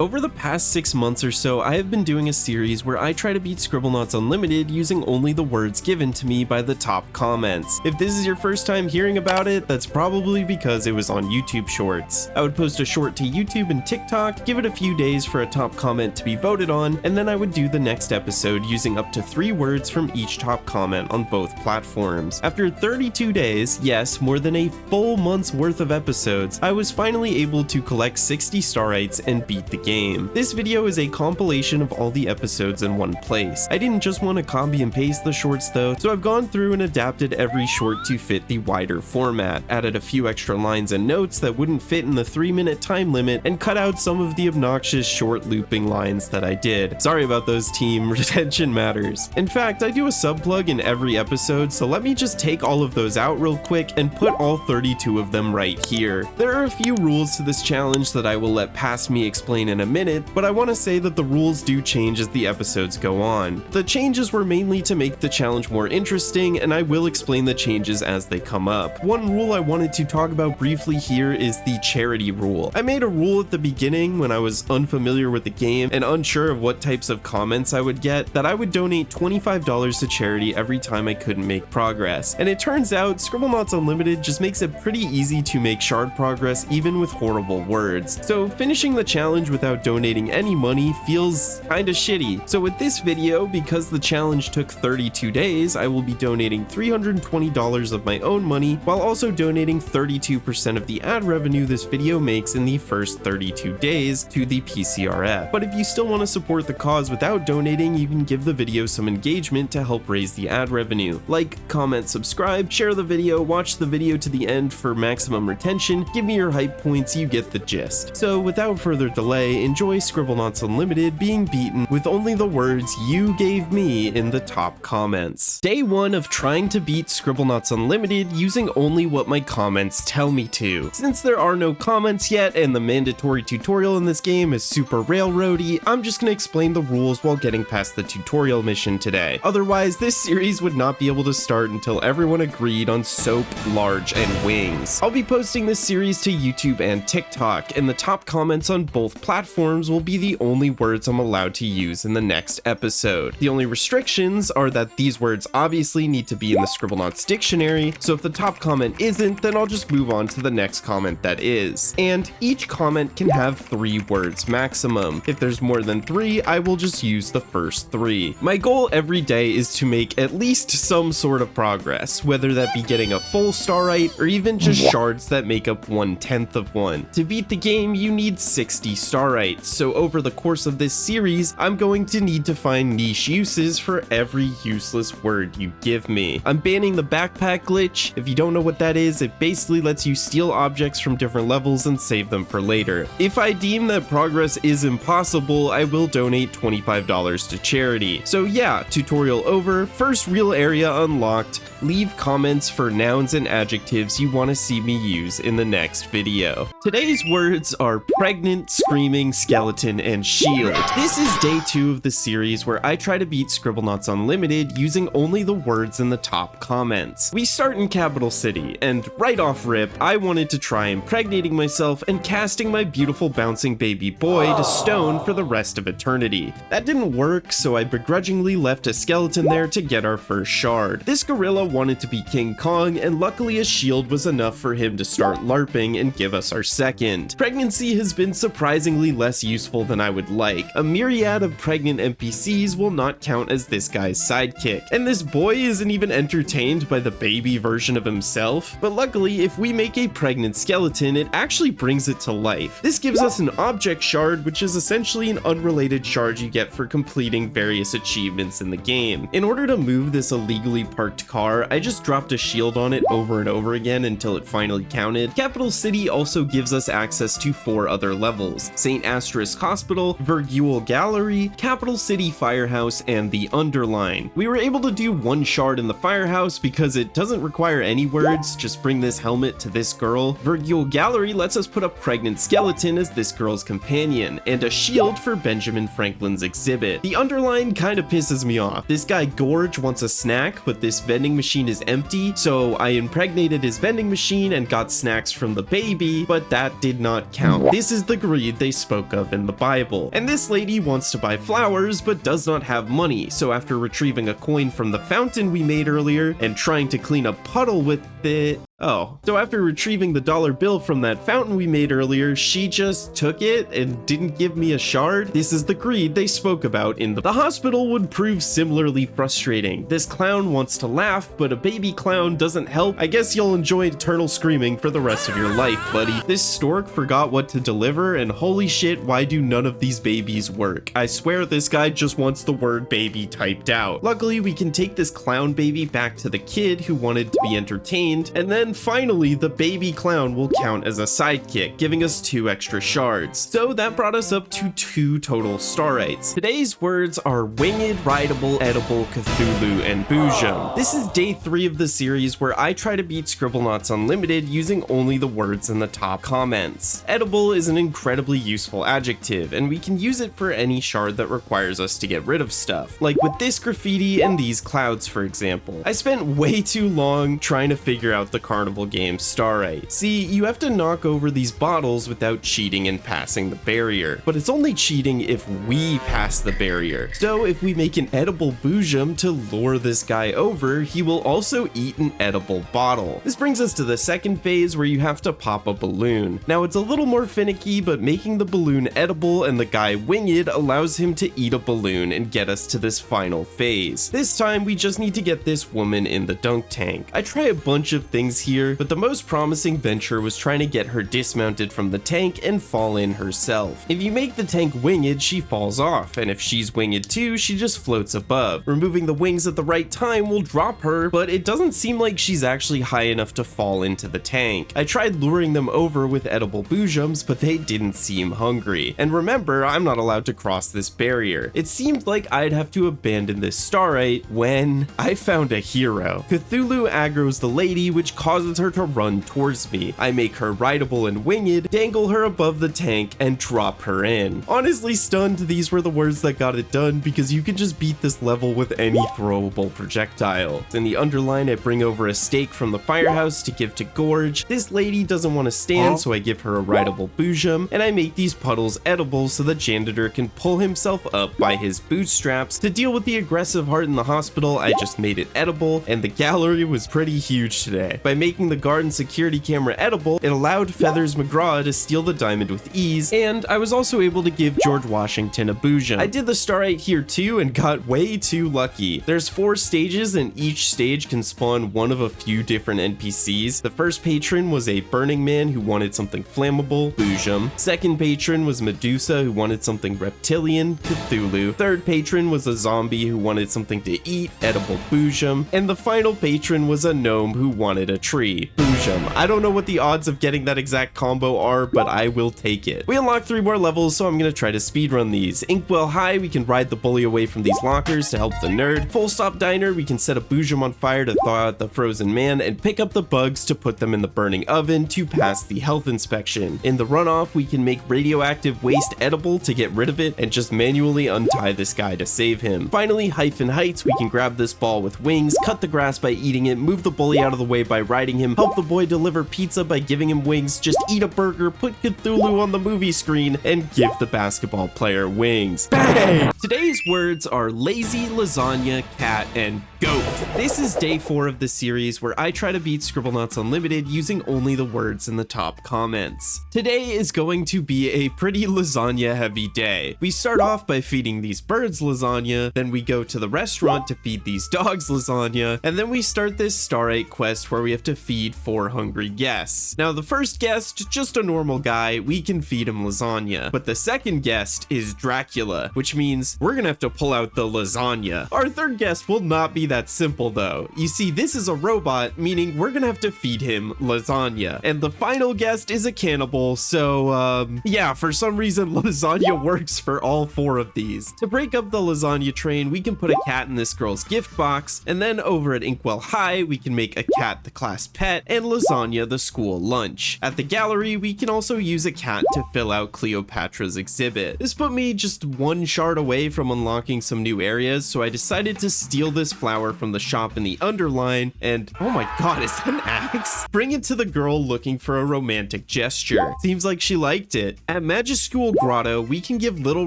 Over the past 6 months or so, I have been doing a series where I try to beat Scribblenauts Unlimited using only the words given to me by the top comments. If this is your first time hearing about it, that's probably because it was on YouTube Shorts. I would post a short to YouTube and TikTok, give it a few days for a top comment to be voted on, and then I would do the next episode using up to 3 words from each top comment on both platforms. After 32 days, yes, more than a full month's worth of episodes, I was finally able to collect 60 starites and beat the game. This video is a compilation of all the episodes in one place. I didn't just want to copy and paste the shorts though, so I've gone through and adapted every short to fit the wider format, added a few extra lines and notes that wouldn't fit in the 3-minute time limit, and cut out some of the obnoxious short looping lines that I did. Sorry about those, team, retention matters. In fact, I do a subplug in every episode, so let me just take all of those out real quick and put all 32 of them right here. There are a few rules to this challenge that I will let past me explain in a minute, but I want to say that the rules do change as the episodes go on. The changes were mainly to make the challenge more interesting, and I will explain the changes as they come up. One rule I wanted to talk about briefly here is the charity rule. I made a rule at the beginning when I was unfamiliar with the game and unsure of what types of comments I would get, that I would donate $25 to charity every time I couldn't make progress. And it turns out Scribblenauts Unlimited just makes it pretty easy to make shard progress even with horrible words. So finishing the challenge without donating any money feels kinda shitty. So with this video, because the challenge took 32 days, I will be donating $320 of my own money while also donating 32% of the ad revenue this video makes in the first 32 days to the PCRF. But if you still want to support the cause without donating, you can give the video some engagement to help raise the ad revenue. Like, comment, subscribe, share the video, watch the video to the end for maximum retention, give me your hype points, you get the gist. So without further delay, enjoy Scribblenauts Unlimited being beaten with only the words you gave me in the top comments. Day 1 of trying to beat Scribblenauts Unlimited using only what my comments tell me to. Since there are no comments yet and the mandatory tutorial in this game is super railroady, I'm just gonna explain the rules while getting past the tutorial mission today. Otherwise, this series would not be able to start until everyone agreed on soap, large, and wings. I'll be posting this series to YouTube and TikTok, and the top comments on both platforms will be the only words I'm allowed to use in the next episode. The only restrictions are that these words obviously need to be in the Scribblenauts dictionary, so if the top comment isn't, then I'll just move on to the next comment that is. And each comment can have 3 words maximum. If there's more than 3, I will just use the first 3. My goal every day is to make at least some sort of progress, whether that be getting a full starite or even just shards that make up 1/10 of one. To beat the game, you need 60 starites, so over the course of this series, I'm going to need to find niche uses for every useless word you give me. I'm banning the backpack glitch. If you don't know what that is, it basically lets you steal objects from different levels and save them for later. If I deem that progress is impossible, I will donate $25 to charity. So yeah, tutorial over, first real area unlocked. Leave comments for nouns and adjectives you want to see me use in the next video. Today's words are pregnant, screaming, skeleton, and shield. This is day 2 of the series where I try to beat Scribblenauts Unlimited using only the words in the top comments. We start in Capital City, and right off rip, I wanted to try impregnating myself and casting my beautiful bouncing baby boy to stone for the rest of eternity. That didn't work, so I begrudgingly left a skeleton there to get our first shard. This gorilla wanted to be King Kong, and luckily a shield was enough for him to start LARPing and give us our second. Pregnancy has been surprisingly less useful than I would like. A myriad of pregnant NPCs will not count as this guy's sidekick, and this boy isn't even entertained by the baby version of himself. But luckily, if we make a pregnant skeleton, it actually brings it to life. This gives us an object shard, which is essentially an unrelated shard you get for completing various achievements in the game. In order to move this illegally parked car, I just dropped a shield on it over and over again until it finally counted. Capital City also gives us access to 4 other levels: St. Asterisk Hospital, Virgule Gallery, Capital City Firehouse, and the Underline. We were able to do 1 shard in the Firehouse because it doesn't require any words, just bring this helmet to this girl. Virgule Gallery lets us put a pregnant skeleton as this girl's companion, and a shield for Benjamin Franklin's exhibit. The Underline kinda pisses me off. This guy Gorge wants a snack, but this vending machine is empty, so I impregnated his vending machine and got snacks from the baby, but that did not count. This is the greed they spoke of in the Bible. And this lady wants to buy flowers but does not have money, so after retrieving a coin from the fountain we made earlier and trying to clean a puddle with it, so after retrieving the dollar bill from that fountain we made earlier, she just took it and didn't give me a shard. This is the greed they spoke about in the hospital would prove similarly frustrating. This clown wants to laugh, but a baby clown doesn't help. I guess you'll enjoy eternal screaming for the rest of your life, buddy. This stork forgot what to deliver, and holy shit, why do none of these babies work? I swear this guy just wants the word baby typed out. Luckily, we can take this clown baby back to the kid who wanted to be entertained, and then finally, the baby clown will count as a sidekick, giving us 2 extra shards. So that brought us up to 2 total starites. Today's words are winged, rideable, edible, Cthulhu, and boojum. This is day 3 of the series where I try to beat Scribblenauts Unlimited using only the words in the top comments. Edible is an incredibly useful adjective, and we can use it for any shard that requires us to get rid of stuff, like with this graffiti and these clouds, for example. I spent way too long trying to figure out the carnival game starite. See, you have to knock over these bottles without cheating and passing the barrier, but it's only cheating if we pass the barrier. So if we make an edible boojum to lure this guy over, he will also eat an edible bottle. This brings us to the second phase where you have to pop a balloon. Now it's a little more finicky, but making the balloon edible and the guy winged allows him to eat a balloon and get us to this final phase. This time we just need to get this woman in the dunk tank. I try a bunch of things here, but the most promising venture was trying to get her dismounted from the tank and fall in herself. If you make the tank winged, she falls off, and if she's winged too, she just floats above. Removing the wings at the right time will drop her, but it doesn't seem like she's actually high enough to fall into the tank. I tried luring them over with edible boojums, but they didn't seem hungry. And remember, I'm not allowed to cross this barrier. It seemed like I'd have to abandon this starite when I found a hero. Cthulhu aggroes the lady, which causes her to run towards me. I make her rideable and winged, dangle her above the tank, and drop her in. Honestly stunned, these were the words that got it done, because you can just beat this level with any throwable projectile. In the underline, I bring over a steak from the firehouse to give to Gorge. This lady doesn't want to stand, so I give her a rideable boojum, and I make these puddles edible so the janitor can pull himself up by his bootstraps. To deal with the aggressive heart in the hospital, I just made it edible, and the gallery was pretty huge today. By making the garden security camera edible, it allowed Feathers McGraw to steal the diamond with ease, and I was also able to give George Washington a boojum. I did the starite here too and got way too lucky. There's 4 stages, and each stage can spawn one of a few different NPCs. The first patron was a burning man who wanted something flammable, boojum. Second patron was Medusa who wanted something reptilian, Cthulhu. Third patron was a zombie who wanted something to eat, edible boojum. And the final patron was a gnome who wanted a tree, boojum. I don't know what the odds of getting that exact combo are, but I will take it. We unlocked 3 more levels, so I'm gonna try to speedrun these. Inkwell High, we can ride the bully away from these lockers to help the nerd. Full Stop Diner, we can set a boojum on fire to thaw out the frozen man and pick up the bugs to put them in the burning oven to pass the health inspection. In the runoff, we can make radioactive waste edible to get rid of it and just manually untie this guy to save him. Finally, Hyphen Heights, we can grab this ball with wings, cut the grass by eating it, move the bully out of the way by riding him, help the boy deliver pizza by giving him wings, just eat a burger, put Cthulhu on the movie screen, and give the basketball player wings. Bang! Today's words are lazy, lasagna, cat, and goat. This is day 4 of the series where I try to beat Scribblenauts Unlimited using only the words in the top comments. Today is going to be a pretty lasagna heavy day. We start off by feeding these birds lasagna, then we go to the restaurant to feed these dogs lasagna, and then we start this starite quest where we have to feed 4 hungry guests. Now the first guest, just a normal guy, we can feed him lasagna, but the second guest is Dracula, which means we're gonna have to pull out the lasagna. Our third guest will not be that simple though. You see, this is a robot, meaning we're gonna have to feed him lasagna. And the final guest is a cannibal, so yeah, for some reason lasagna works for all 4 of these. To break up the lasagna train, we can put a cat in this girl's gift box, and then over at Inkwell High, we can make a cat the class class pet, and lasagna the school lunch. At the gallery, we can also use a cat to fill out Cleopatra's exhibit. This put me just one shard away from unlocking some new areas, so I decided to steal this flower from the shop in the underline and, oh my god, is that an axe? Bring it to the girl looking for a romantic gesture. Seems like she liked it. At Magischool Grotto, we can give Little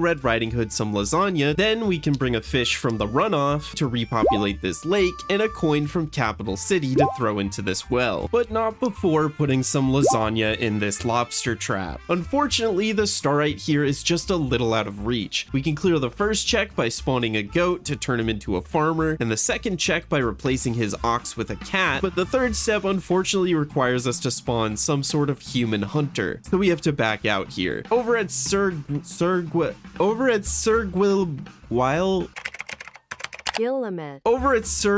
Red Riding Hood some lasagna, then we can bring a fish from the runoff to repopulate this lake, and a coin from Capital City to throw into this well, but not before putting some lasagna in this lobster trap. Unfortunately, the starite here is just a little out of reach. We can clear the first check by spawning a goat to turn him into a farmer, and the second check by replacing his ox with a cat, but the third step unfortunately requires us to spawn some sort of human hunter, so we have to back out here. Over at Sir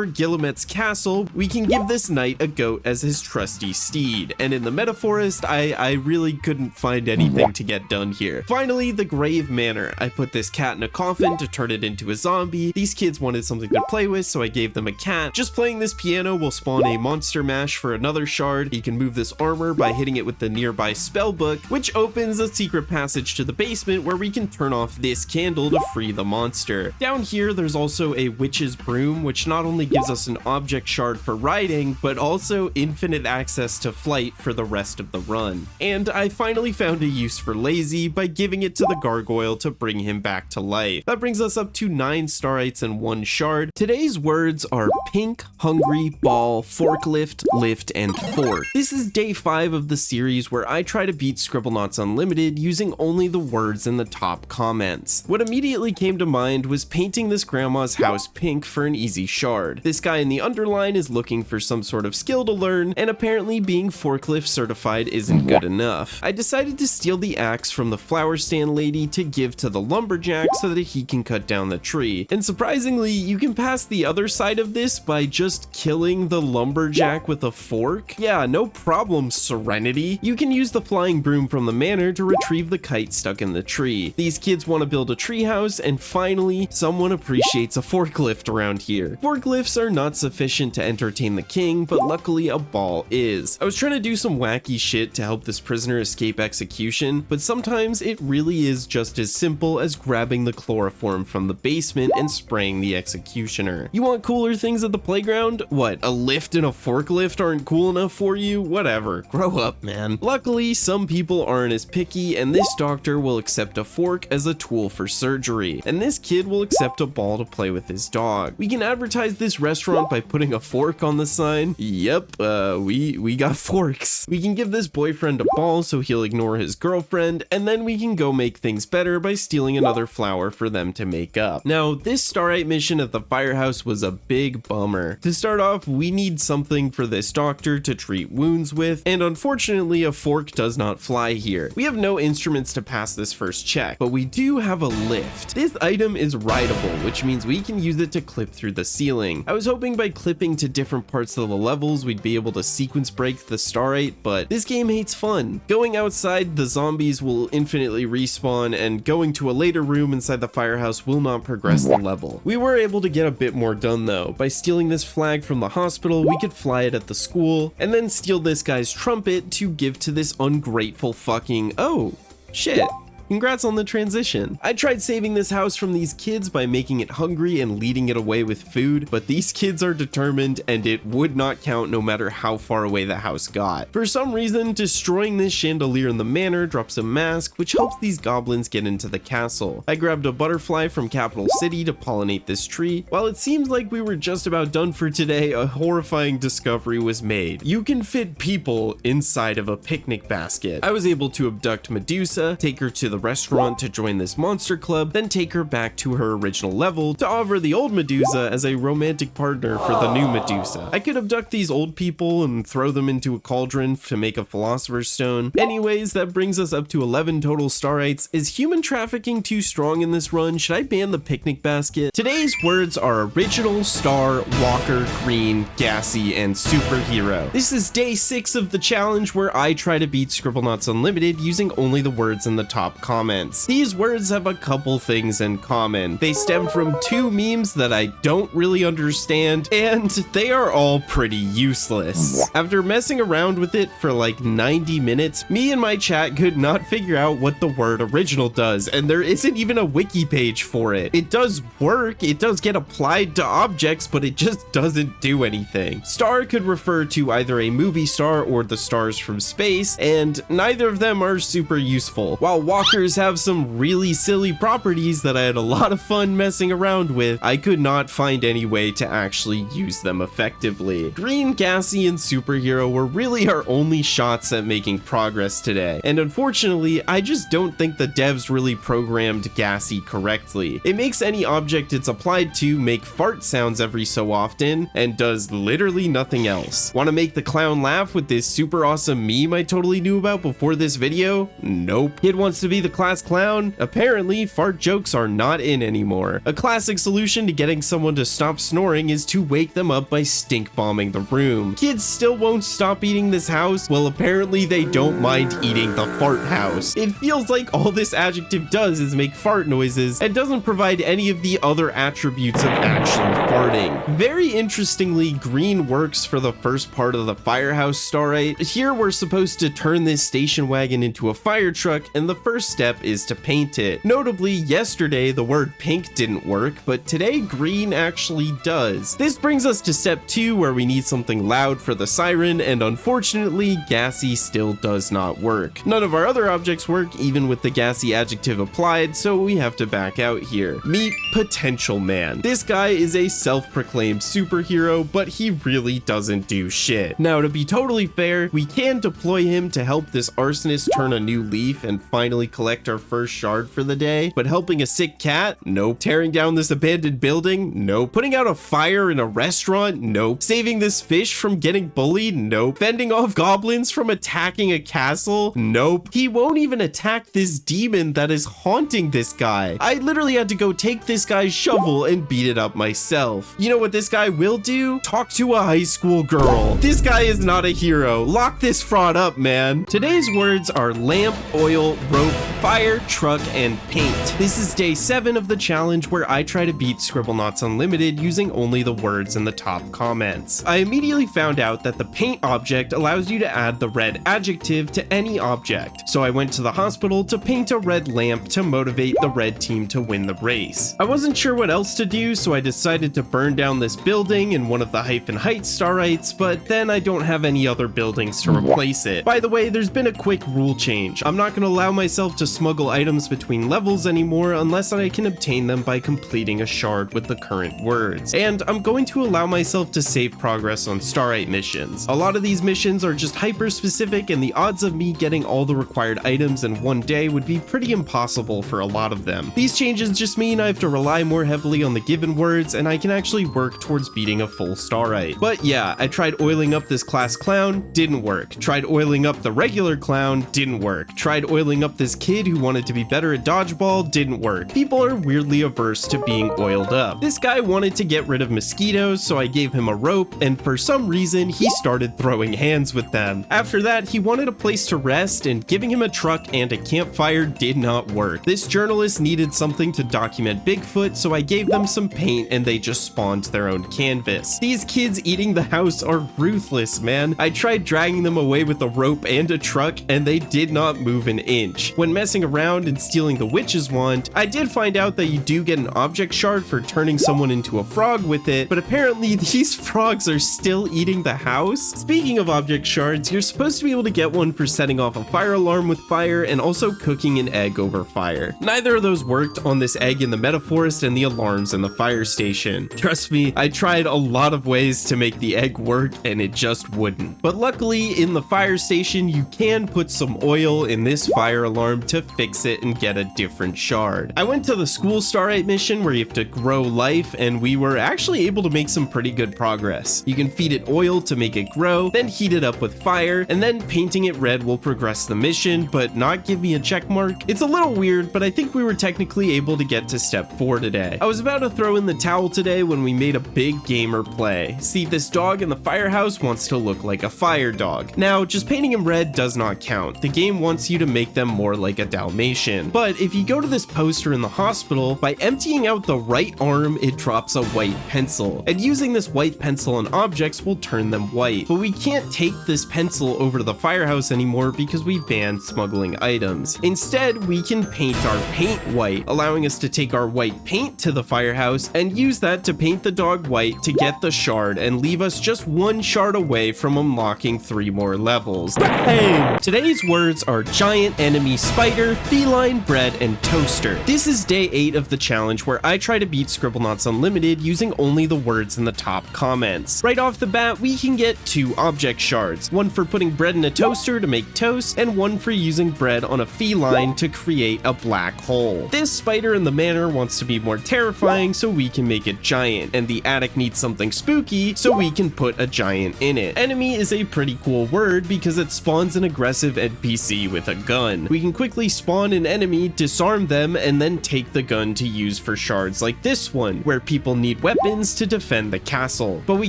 Guillemet's castle, we can give this knight a goat as his trusty steed, and in the Metaforest, I really couldn't find anything to get done here. Finally, the Grave Manor. I put this cat in a coffin to turn it into a zombie. These kids wanted something to play with, so I gave them a cat. Just playing this piano will spawn a monster mash for another shard. You can move this armor by hitting it with the nearby spell book, which opens a secret passage to the basement where we can turn off this candle to free the monster. Down here, there's also a witch's broom, which not only gives us an object shard for riding, but also infinite access to flight for the rest of the run. And I finally found a use for Lazy by giving it to the gargoyle to bring him back to life. That brings us up to 9 starites and 1 shard. Today's words are pink, hungry, ball, forklift, lift, and fork. This is day 5 of the series where I try to beat Scribblenauts Unlimited using only the words in the top comments. What immediately came to mind was painting this grandma's house pink for an easy shard. This guy in the underline is looking for some sort of skill to learn, and apparently being forklift certified isn't good enough. I decided to steal the axe from the flower stand lady to give to the lumberjack so that he can cut down the tree. And surprisingly, you can pass the other side of this by just killing the lumberjack with a fork. Yeah, no problem, Serenity. You can use the flying broom from the manor to retrieve the kite stuck in the tree. These kids want to build a tree house, and finally, someone appreciates a forklift around here. Forklifts are not sufficient to entertain the king, but luckily a ball is. I was trying to do some wacky shit to help this prisoner escape execution, but sometimes it really is just as simple as grabbing the chloroform from the basement and spraying the executioner. You want cooler things at the playground? What, a lift and a forklift aren't cool enough for you? Whatever, grow up, man. Luckily, some people aren't as picky, and this doctor will accept a fork as a tool for surgery, and this kid will accept a ball to play with his dog. We can advertise this restaurant by putting a fork on the sign. Yep, we got forks. We can give this boyfriend a ball so he'll ignore his girlfriend, and then we can go make things better by stealing another flower for them to make up. Now, this starite mission at the firehouse was a big bummer. To start off, we need something for this doctor to treat wounds with, and unfortunately, a fork does not fly here. We have no instruments to pass this first check, but we do have a lift. This item is rideable, which means we can use it to clip through the ceiling. I was hoping by clipping to different parts of the levels we'd be able to sequence break the starite, but this game hates fun. Going outside, the zombies will infinitely respawn, and going to a later room inside the firehouse will not progress the level. We were able to get a bit more done though. By stealing this flag from the hospital, we could fly it at the school, and then steal this guy's trumpet to give to this ungrateful fucking, oh, shit. Congrats on the transition. I tried saving this house from these kids by making it hungry and leading it away with food, but these kids are determined and it would not count no matter how far away the house got. For some reason, destroying this chandelier in the manor drops a mask, which helps these goblins get into the castle. I grabbed a butterfly from Capital City to pollinate this tree. While it seems like we were just about done for today, a horrifying discovery was made. You can fit people inside of a picnic basket. I was able to abduct Medusa, take her to the restaurant to join this monster club, then take her back to her original level to offer the old Medusa as a romantic partner for the new Medusa. I could abduct these old people and throw them into a cauldron to make a philosopher's stone. Anyways, that brings us up to 11 total starites. Is human trafficking too strong in this run? Should I ban the picnic basket? Today's words are original, star, walker, green, gassy, and superhero. This is day 6 of the challenge where I try to beat Scribblenauts Unlimited using only the words in the top comments. These words have a couple things in common. They stem from two memes that I don't really understand, and they are all pretty useless. After messing around with it for like 90 minutes, me and my chat could not figure out what the word original does, and there isn't even a wiki page for it. It does work, it does get applied to objects, but it just doesn't do anything. Star could refer to either a movie star or the stars from space, and neither of them are super useful. While walkers have some really silly properties that I had a lot of fun messing around with, I could not find any way to actually use them effectively. Green, gassy, and superhero were really our only shots at making progress today, and unfortunately, I just don't think the devs really programmed gassy correctly. It makes any object it's applied to make fart sounds every so often, and does literally nothing else. Want to make the clown laugh with this super awesome meme I totally knew about before this video? Nope. Kid wants to be the class clown? Apparently, fart jokes are not in anymore. A classic solution to getting someone to stop snoring is to wake them up by stink bombing the room. Kids still won't stop eating this house? Well, apparently they don't mind eating the fart house. It feels like all this adjective does is make fart noises and doesn't provide any of the other attributes of actually farting. Very interestingly, green works for the first part of the firehouse starlight. Here we're supposed to turn this station wagon into a fire truck, and the first step is to paint it. Notably, yesterday the word pink didn't work, but today green actually does. This brings us to step 2, where we need something loud for the siren, and unfortunately, gassy still does not work. None of our other objects work, even with the gassy adjective applied, so we have to back out here. Meet Potential Man. This guy is a self-proclaimed superhero, but he really doesn't do shit. Now, to be totally fair, we can deploy him to help this arsonist turn a new leaf and finally collect our first shard for the day, but helping a sick cat? Nope. Tearing down this abandoned building? Nope. Putting out a fire in a restaurant? Nope. Saving this fish from getting bullied? Nope. Fending off goblins from attacking a castle? Nope. He won't even attack this demon that is haunting this guy. I literally had to go take this guy's shovel and beat it up myself. You know what this guy will do? Talk to a high school girl. This guy is not a hero. Lock this fraud up, man. Today's words are lamp, oil, rope, fire, truck, and paint. This is day 7 of the challenge where I try to beat Scribblenauts Unlimited using only the words in the top comments. I immediately found out that the paint object allows you to add the red adjective to any object, so I went to the hospital to paint a red lamp to motivate the red team to win the race. I wasn't sure what else to do, so I decided to burn down this building in one of the Hyphen Heights starlights, but then I don't have any other buildings to replace it. By the way, there's been a quick rule change. I'm not going to allow myself to smuggle items between levels anymore unless I can obtain them by completing a shard with the current words. And I'm going to allow myself to save progress on starlight missions. A lot of these missions are just hyper specific, and the odds of me getting all the required items in one day would be pretty impossible for a lot of them. These changes just mean I have to rely more heavily on the given words, and I can actually work towards beating a full starlight. But yeah, I tried oiling up this class clown, didn't work. Tried oiling up the regular clown, didn't work. Tried oiling up this kid who wanted to be better at dodgeball, didn't work. People are weirdly averse to being oiled up. This guy wanted to get rid of mosquitoes, so I gave him a rope, and for some reason, he started throwing hands with them. After that, he wanted a place to rest, and giving him a truck and a campfire did not work. This journalist needed something to document Bigfoot, so I gave them some paint and they just spawned their own canvas. These kids eating the house are ruthless, man. I tried dragging them away with a rope and a truck, and they did not move an inch. When messing around and stealing the witch's wand, I did find out that you do get an object shard for turning someone into a frog with it, but apparently these frogs are still eating the house. Speaking of object shards, you're supposed to be able to get one for setting off a fire alarm with fire and also cooking an egg over fire. Neither of those worked on this egg in the metaforest and the alarms in the fire station. Trust me, I tried a lot of ways to make the egg work and it just wouldn't. But luckily, in the fire station, you can put some oil in this fire alarm to fix it and get a different shard. I went to the school starlight mission where you have to grow life, and we were actually able to make some pretty good progress. You can feed it oil to make it grow, then heat it up with fire, and then painting it red will progress the mission, but not give me a check mark. It's a little weird, but I think we were technically able to get to step 4 today. I was about to throw in the towel today when we made a big gamer play. See, this dog in the firehouse wants to look like a fire dog. Now, just painting him red does not count. The game wants you to make them more like a Dalmatian. But if you go to this poster in the hospital, by emptying out the right arm, it drops a white pencil. And using this white pencil on objects will turn them white. But we can't take this pencil over to the firehouse anymore because we banned smuggling items. Instead, we can paint our paint white, allowing us to take our white paint to the firehouse and use that to paint the dog white to get the shard and leave us just one shard away from unlocking 3 more levels. Bang! Today's words are giant enemy spider, feline bread, and toaster. This is day 8 of the challenge where I try to beat Scribblenauts Unlimited using only the words in the top comments. Right off the bat, we can get 2 object shards, one for putting bread in a toaster to make toast, and one for using bread on a feline to create a black hole. This spider in the manor wants to be more terrifying, so we can make it giant, and the attic needs something spooky, so we can put a giant in it. Enemy is a pretty cool word because it spawns an aggressive NPC with a gun. We can quickly spawn an enemy, disarm them, and then take the gun to use for shards like this one, where people need weapons to defend the castle. But we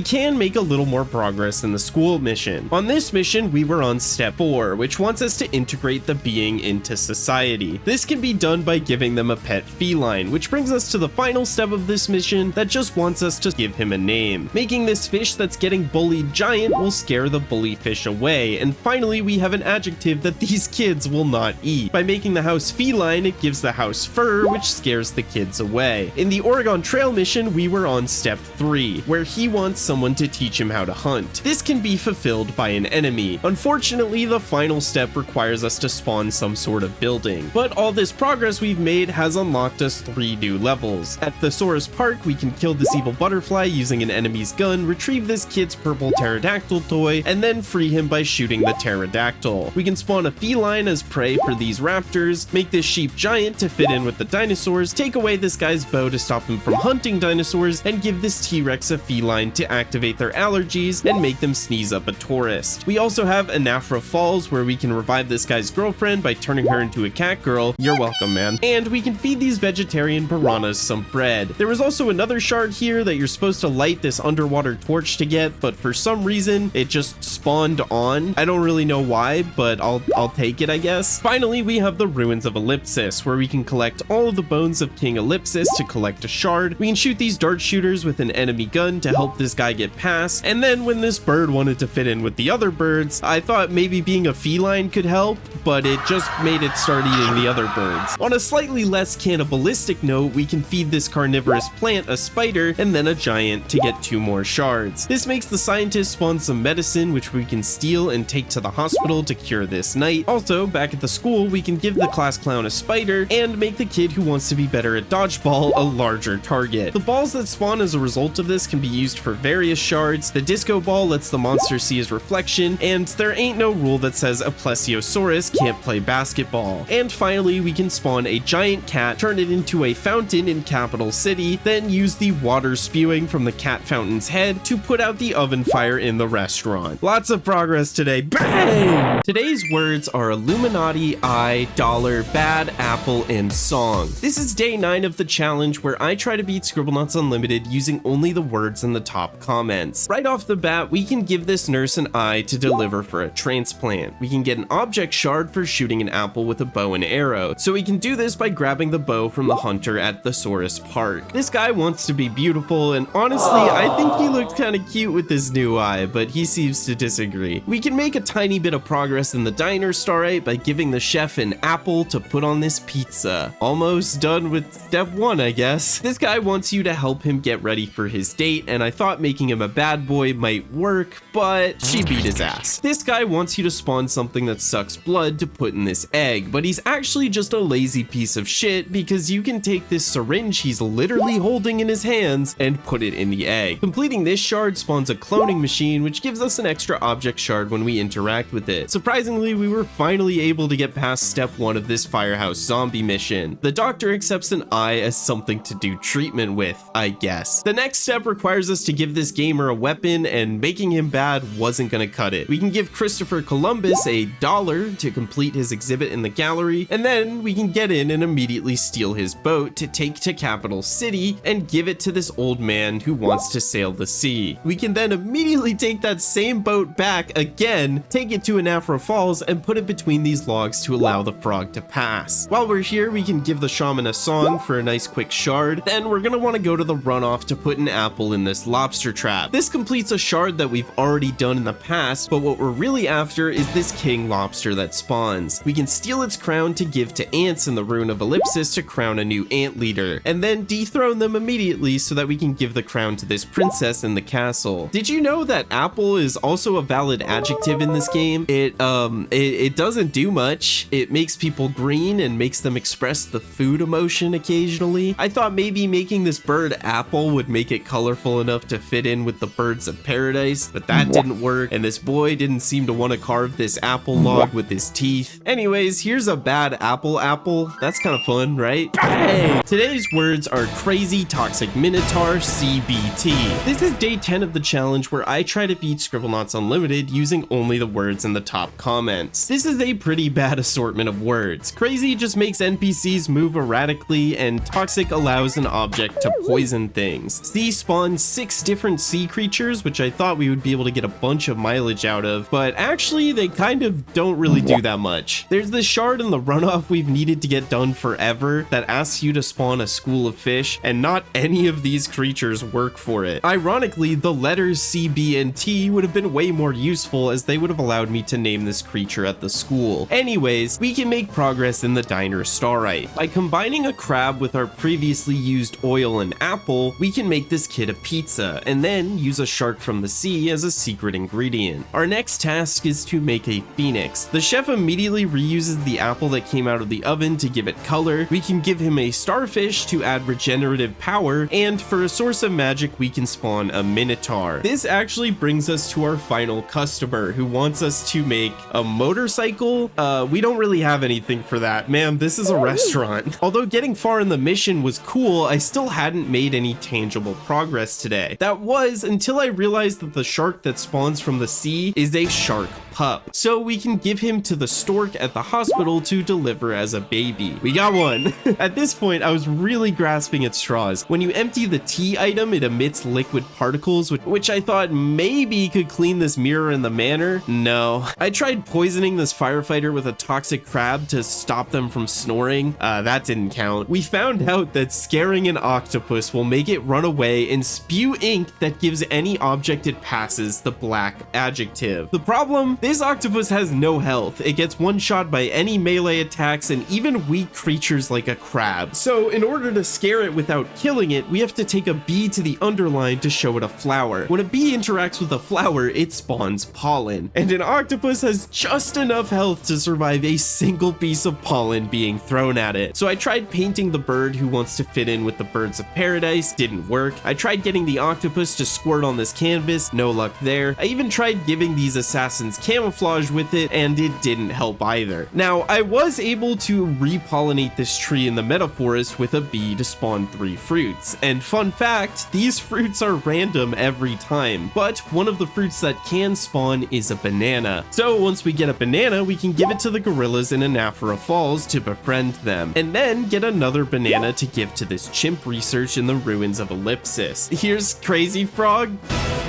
can make a little more progress in the school mission. On this mission, we were on step 4, which wants us to integrate the being into society. This can be done by giving them a pet feline, which brings us to the final step of this mission that just wants us to give him a name. Making this fish that's getting bullied giant will scare the bully fish away, and finally we have an adjective that these kids will not eat. By making the house feline, it gives the house fur, which scares the kids away. In the Oregon Trail mission, we were on step 3, where he wants someone to teach him how to hunt. This can be fulfilled by an enemy. Unfortunately, the final step requires us to spawn some sort of building. But all this progress we've made has unlocked us 3 new levels. At Thesaurus Park, we can kill this evil butterfly using an enemy's gun, retrieve this kid's purple pterodactyl toy, and then free him by shooting the pterodactyl. We can spawn a feline as prey for these raptors, make this sheep giant to fit in with the dinosaurs, take away this guy's bow to stop him from hunting dinosaurs, and give this T-Rex a feline to activate their allergies and make them sneeze up a tourist. We also have Anafra Falls, where we can revive this guy's girlfriend by turning her into a cat girl. You're welcome, man. And we can feed these vegetarian piranhas some bread. There was also another shard here that you're supposed to light this underwater torch to get, but for some reason it just spawned on. I don't really know why, but I'll take it, I guess. Finally, we have the ruins of Ellipsis, where we can collect all of the bones of King Ellipsis to collect a shard. We can shoot these dart shooters with an enemy gun to help this guy get past, and then when this bird wanted to fit in with the other birds, I thought maybe being a feline could help, but it just made it start eating the other birds. On a slightly less cannibalistic note, we can feed this carnivorous plant a spider and then a giant to get 2 more shards. This makes the scientists spawn some medicine which we can steal and take to the hospital to cure this knight. Also, back at the school, we can give the class clown a spider and make the kid who wants to be better at dodgeball a larger target. The balls that spawn as a result of this can be used for various shards. The disco ball lets the monster see his reflection, and there ain't no rule that says a plesiosaurus can't play basketball. And finally, we can spawn a giant cat, turn it into a fountain in Capital City, then use the water spewing from the cat fountain's head to put out the oven fire in the restaurant. Lots of progress today. Bang! Today's words are Illuminati, eye, dollar, bad apple, and song. This is day 9 of the challenge where I try to beat Scribblenauts Unlimited using only the words in the top comments. Right off the bat, we can give this nurse an eye to deliver for a transplant. We can get an object shard for shooting an apple with a bow and arrow. So we can do this by grabbing the bow from the hunter at Thesaurus Park. This guy wants to be beautiful, and honestly, I think he looked kind of cute with his new eye, but he seems to disagree. We can make a tiny bit of progress in the diner, Starlight, by giving the chef an apple to put on this pizza. Almost done with step 1, I guess. This guy wants you to help him get ready for his date, and I thought making him a bad boy might work, but she beat his ass. This guy wants you to spawn something that sucks blood to put in this egg, but he's actually just a lazy piece of shit because you can take this syringe he's literally holding in his hands and put it in the egg. Completing this shard spawns a cloning machine, which gives us an extra object shard when we interact with it. Surprisingly, we were finally able to get past step 1 of this firehouse zombie mission. The doctor accepts an eye as something to do treatment with, I guess. The next step requires us to give this gamer a weapon, and making him bad wasn't gonna cut it. We can give Christopher Columbus $1 to complete his exhibit in the gallery, and then we can get in and immediately steal his boat to take to Capital City and give it to this old man who wants to sail the sea. We can then immediately take that same boat back again, take it to Anafra Falls, and put it between these logs to allow allow the frog to pass. While we're here, we can give the shaman a song for a nice quick shard. Then we're gonna want to go to the runoff to put an apple in this lobster trap. This completes a shard that we've already done in the past, but what we're really after is this king lobster that spawns. We can steal its crown to give to ants in the ruin of Ellipsis to crown a new ant leader, and then dethrone them immediately so that we can give the crown to this princess in the castle. Did you know that apple is also a valid adjective in this game? It doesn't do much. It makes people green and makes them express the food emotion occasionally. I thought maybe making this bird apple would make it colorful enough to fit in with the birds of paradise, but that didn't work, and this boy didn't seem to want to carve this apple log with his teeth. Anyways, here's a bad apple. That's kind of fun, right? Hey! Today's words are crazy toxic minotaur CBT. This is day 10 of the challenge where I try to beat Scribblenauts Unlimited using only the words in the top comments. This is a pretty bad assortment of words. Crazy just makes NPCs move erratically, and toxic allows an object to poison things. Sea spawns 6 different sea creatures, which I thought we would be able to get a bunch of mileage out of, but actually they kind of don't really do that much. There's this shard in the runoff we've needed to get done forever that asks you to spawn a school of fish, and not any of these creatures work for it. Ironically, the letters C, B, and T would have been way more useful, as they would have allowed me to name this creature at the school. Anyways, we can make progress in the diner starite. By combining a crab with our previously used oil and apple, we can make this kid a pizza, and then use a shark from the sea as a secret ingredient. Our next task is to make a phoenix. The chef immediately reuses the apple that came out of the oven to give it color. We can give him a starfish to add regenerative power, and for a source of magic we can spawn a minotaur. This actually brings us to our final customer, who wants us to make a motorcycle. We don't really have anything for that. Ma'am, this is a restaurant. Although getting far in the mission was cool, I still hadn't made any tangible progress today. That was until I realized that the shark that spawns from the sea is a shark pup. So we can give him to the stork at the hospital to deliver as a baby. We got one. At this point, I was really grasping at straws. When you empty the tea item, it emits liquid particles, which I thought maybe could clean this mirror in the manor. No. I tried poisoning this firefighter with a toxic crab to stop them from snoring. That didn't count. We found out that scaring an octopus will make it run away and spew ink that gives any object it passes the black adjective. The problem? This octopus has no health. It gets one shot by any melee attacks and even weak creatures like a crab. So in order to scare it without killing it, we have to take a bee to the underline to show it a flower. When a bee interacts with a flower, it spawns pollen. And an octopus has just enough health to survive a single piece of pollen being thrown at it. So I tried painting the bird who wants to fit in with the birds of paradise. Didn't work. I tried getting the octopus to squirt on this canvas. No luck there. I even tried giving these assassins camouflage with it, and it didn't help either. Now, I was able to repollinate this tree in the metaforest with a bee to spawn 3 fruits. And fun fact, these fruits are random every time, but one of the fruits that can spawn is a banana. So once we get a banana, we can give it to the gorillas in Anaphora Falls to befriend them, and then get another banana to give to this chimp research in the ruins of Ellipsis. Here's Crazy Frog.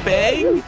Bang!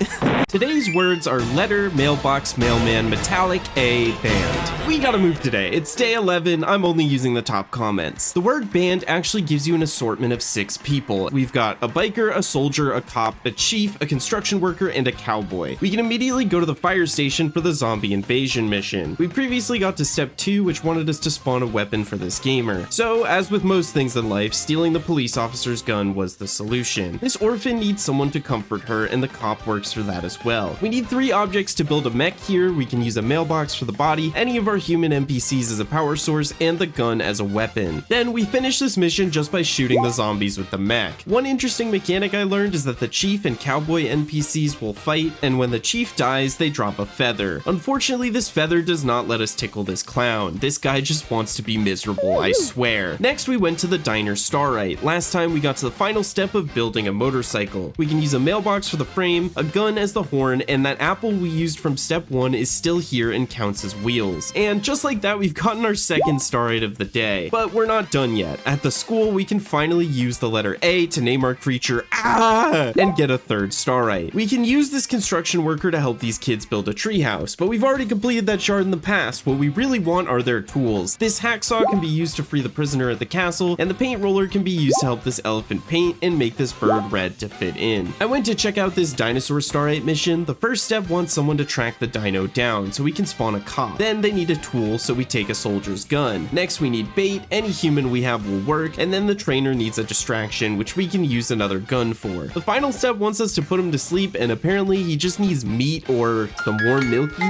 Today's words are letter, mailbox, mailman, metallic, a, band. We gotta move today. It's day 11. I'm only using the top comments. The word band actually gives you an assortment of 6 people. We've got a biker, a soldier, a cop, a chief, a construction worker, and a cowboy. We can immediately go to the fire station for the zombie invasion mission. We previously got to step 2, which wanted us to spawn a weapon for this gamer. So, as with most things in life, stealing the police officer's gun was the solution. This orphan needs someone to comfort her, and the cop works for that as well. We need 3 objects to build a mech here. We can use a mailbox for the body, any of our human NPCs as a power source, and the gun as a weapon. Then we finish this mission just by shooting the zombies with the mech. One interesting mechanic I learned is that the chief and cowboy NPCs will fight, and when the chief dies, they drop a feather. Unfortunately, this feather does not let us tickle this clown. This guy just wants to be miserable, I swear. Next, we went to the diner starite. Last time, we got to the final step of building a motorcycle. We can use a mailbox for the frame, a gun as the horn, and that apple we used from step 1 is still here and counts as wheels. And just like that, we've gotten our second star rate of the day. But we're not done yet. At the school, we can finally use the letter A to name our creature and get a third star right. We can use this construction worker to help these kids build a treehouse, but we've already completed that shard in the past. What we really want are their tools. This hacksaw can be used to free the prisoner at the castle, and the paint roller can be used to help this elephant paint and make this bird red to fit in. I went to check out this dinosaur star rate mission. The first step wants someone to track the dino down so we can spawn a cop. Then they need a tool, so we take a soldier's gun. Next we need bait, any human we have will work, and then the trainer needs a distraction, which we can use another gun for. The final step wants us to put him to sleep, and apparently he just needs meat or some warm milky.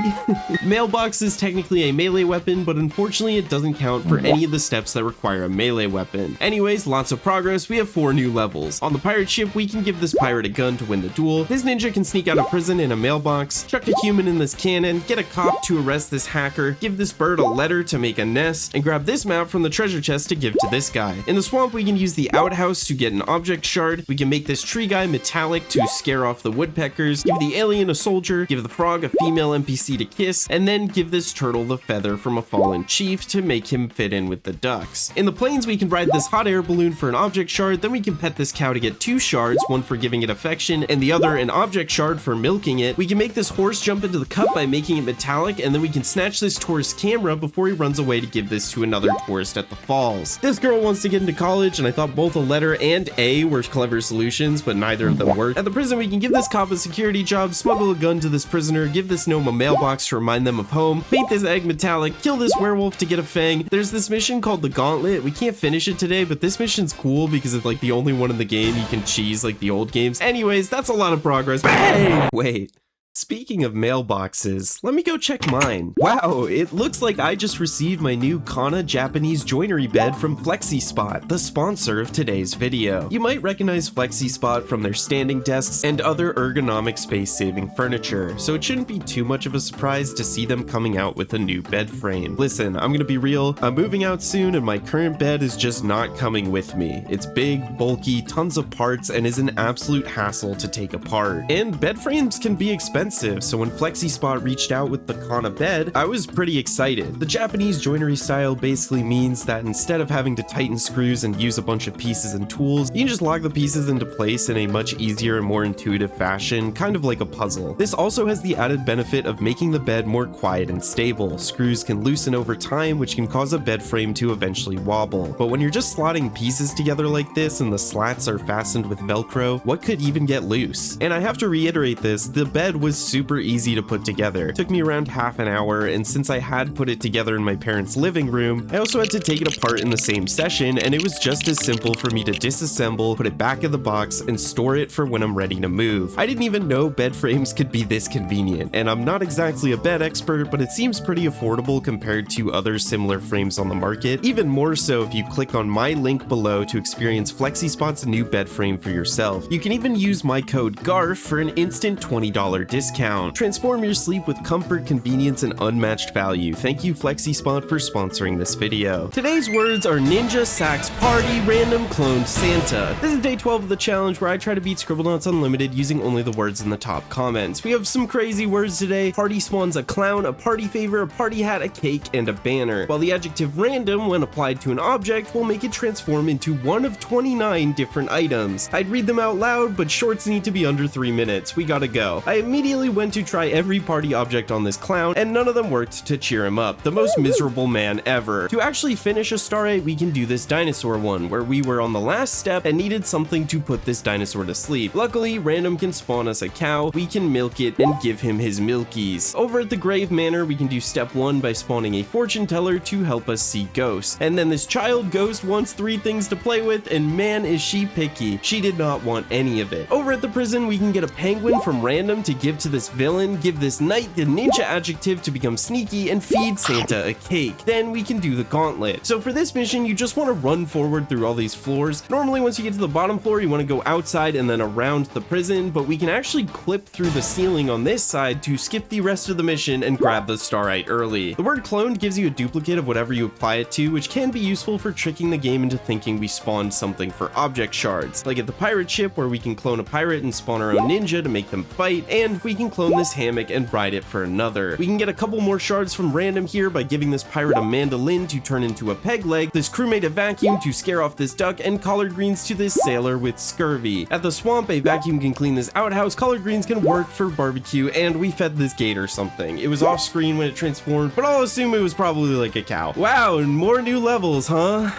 Mailbox is technically a melee weapon, but unfortunately it doesn't count for any of the steps that require a melee weapon. Anyways, lots of progress. We have 4 new levels. On the pirate ship, we can give this pirate a gun to win the duel. This ninja can sneak out of prison in a mailbox, chuck a human in this cannon, get a cop to arrest this hacker, give this bird a letter to make a nest, and grab this map from the treasure chest to give to this guy. In the swamp, we can use the outhouse to get an object shard. We can make this tree guy metallic to scare off the woodpeckers, give the alien a soldier, give the frog a female NPC to kiss, and then give this turtle the feather from a fallen chief to make him fit in with the ducks. In the plains, we can ride this hot air balloon for an object shard, then we can pet this cow to get 2 shards, one for giving it affection and the other an object shard for milking it. We can make this horse jump into the cup by making it metallic, and then we can snatch this tourist's camera before he runs away to give this to another tourist at the falls. This girl wants to get into college, and I thought both a letter and A were clever solutions, but neither of them worked. At the prison, we can give this cop a security job, smuggle a gun to this prisoner, give this gnome a mailbox to remind them of home, paint this egg metallic, kill this werewolf to get a fang. There's this mission called the Gauntlet. We can't finish it today, but this mission's cool because it's like the only one in the game you can cheese like the old games. Anyways, that's a lot of progress. Bang! Wait. Speaking of mailboxes, let me go check mine. Wow, it looks like I just received my new Kana Japanese joinery bed from Flexispot, the sponsor of today's video. You might recognize Flexispot from their standing desks and other ergonomic space-saving furniture, so it shouldn't be too much of a surprise to see them coming out with a new bed frame. Listen, I'm gonna be real, I'm moving out soon and my current bed is just not coming with me. It's big, bulky, tons of parts, and is an absolute hassle to take apart. And bed frames can be expensive, so when Flexispot reached out with the Kana bed, I was pretty excited. The Japanese joinery style basically means that instead of having to tighten screws and use a bunch of pieces and tools, you can just lock the pieces into place in a much easier and more intuitive fashion, kind of like a puzzle. This also has the added benefit of making the bed more quiet and stable. Screws can loosen over time, which can cause a bed frame to eventually wobble. But when you're just slotting pieces together like this and the slats are fastened with Velcro, what could even get loose? And I have to reiterate this, the bed was super easy to put together. It took me around half an hour, and since I had put it together in my parents' living room, I also had to take it apart in the same session, and it was just as simple for me to disassemble, put it back in the box, and store it for when I'm ready to move. I didn't even know bed frames could be this convenient, and I'm not exactly a bed expert, but it seems pretty affordable compared to other similar frames on the market, even more so if you click on my link below to experience Flexispot's new bed frame for yourself. You can even use my code GARF for an instant $20 discount. Transform your sleep with comfort, convenience, and unmatched value. Thank you, Flexispot, for sponsoring this video. Today's words are Ninja, Sax, Party, Random, Cloned, Santa. This is day 12 of the challenge where I try to beat Scribblenauts Unlimited using only the words in the top comments. We have some crazy words today. Party spawns a clown, a party favor, a party hat, a cake, and a banner. While the adjective random, when applied to an object, will make it transform into one of 29 different items. I'd read them out loud, but shorts need to be under 3 minutes. We gotta go. I immediately went to try every party object on this clown, and none of them worked to cheer him up. The most miserable man ever. To actually finish a star 8, we can do this dinosaur one, where we were on the last step and needed something to put this dinosaur to sleep. Luckily, random can spawn us a cow, we can milk it, and give him his milkies. Over at the Grave Manor, we can do step 1 by spawning a fortune teller to help us see ghosts. And then this child ghost wants 3 things to play with, and man is she picky. She did not want any of it. Over at the prison, we can get a penguin from random to give give to this villain, give this knight the ninja adjective to become sneaky, and feed Santa a cake. Then we can do the gauntlet. So for this mission, you just want to run forward through all these floors. Normally, once you get to the bottom floor, you want to go outside and then around the prison, but we can actually clip through the ceiling on this side to skip the rest of the mission and grab the starite early. The word cloned gives you a duplicate of whatever you apply it to, which can be useful for tricking the game into thinking we spawned something for object shards, like at the pirate ship where we can clone a pirate and spawn our own ninja to make them fight, and we can clone this hammock and ride it for another. We can get a couple more shards from random here by giving this pirate a mandolin to turn into a peg leg, this crewmate a vacuum to scare off this duck, and collard greens to this sailor with scurvy. At the swamp, a vacuum can clean this outhouse, collard greens can work for barbecue, and we fed this gate or something. It was off screen when it transformed, but I'll assume it was probably like a cow. Wow, and more new levels, huh?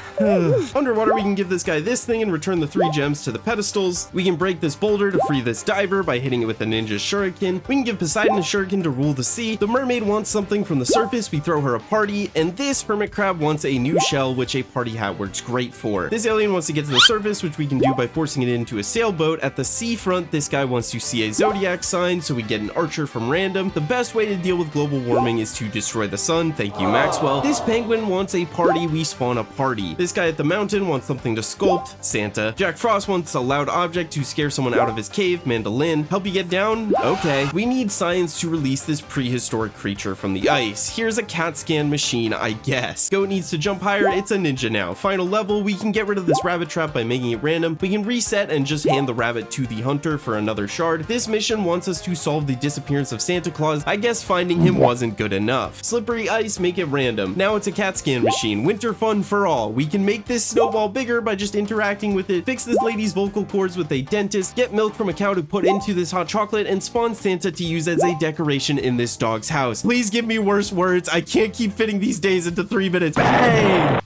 Underwater, we can give this guy this thing and return the 3 gems to the pedestals. We can break this boulder to free this diver by hitting it with a ninja shuriken. We can give Poseidon a shuriken to rule the sea. The mermaid wants something from the surface, we throw her a party, and this hermit crab wants a new shell, which a party hat works great for. This alien wants to get to the surface, which we can do by forcing it into a sailboat. At the seafront, this guy wants to see a zodiac sign, so we get an archer from random. The best way to deal with global warming is to destroy the sun. Thank you, Maxwell. This penguin wants a party, we spawn a party. This guy at the mountain wants something to sculpt, Santa. Jack Frost wants a loud object to scare someone out of his cave, mandolin. Help you get down? Okay. We need science to release this prehistoric creature from the ice. Here's a CAT scan machine, I guess. Goat needs to jump higher, it's a ninja now. Final level, we can get rid of this rabbit trap by making it random. We can reset and just hand the rabbit to the hunter for another shard. This mission wants us to solve the disappearance of Santa Claus. I guess finding him wasn't good enough. Slippery ice, make it random. Now it's a CAT scan machine. Winter fun for all. We can make this snowball bigger by just interacting with it. Fix this lady's vocal cords with a dentist. Get milk from a cow to put into this hot chocolate, and spawn Santa to use as a decoration in this dog's house. Please give me worse words. I can't keep fitting these days into 3 minutes. Bang!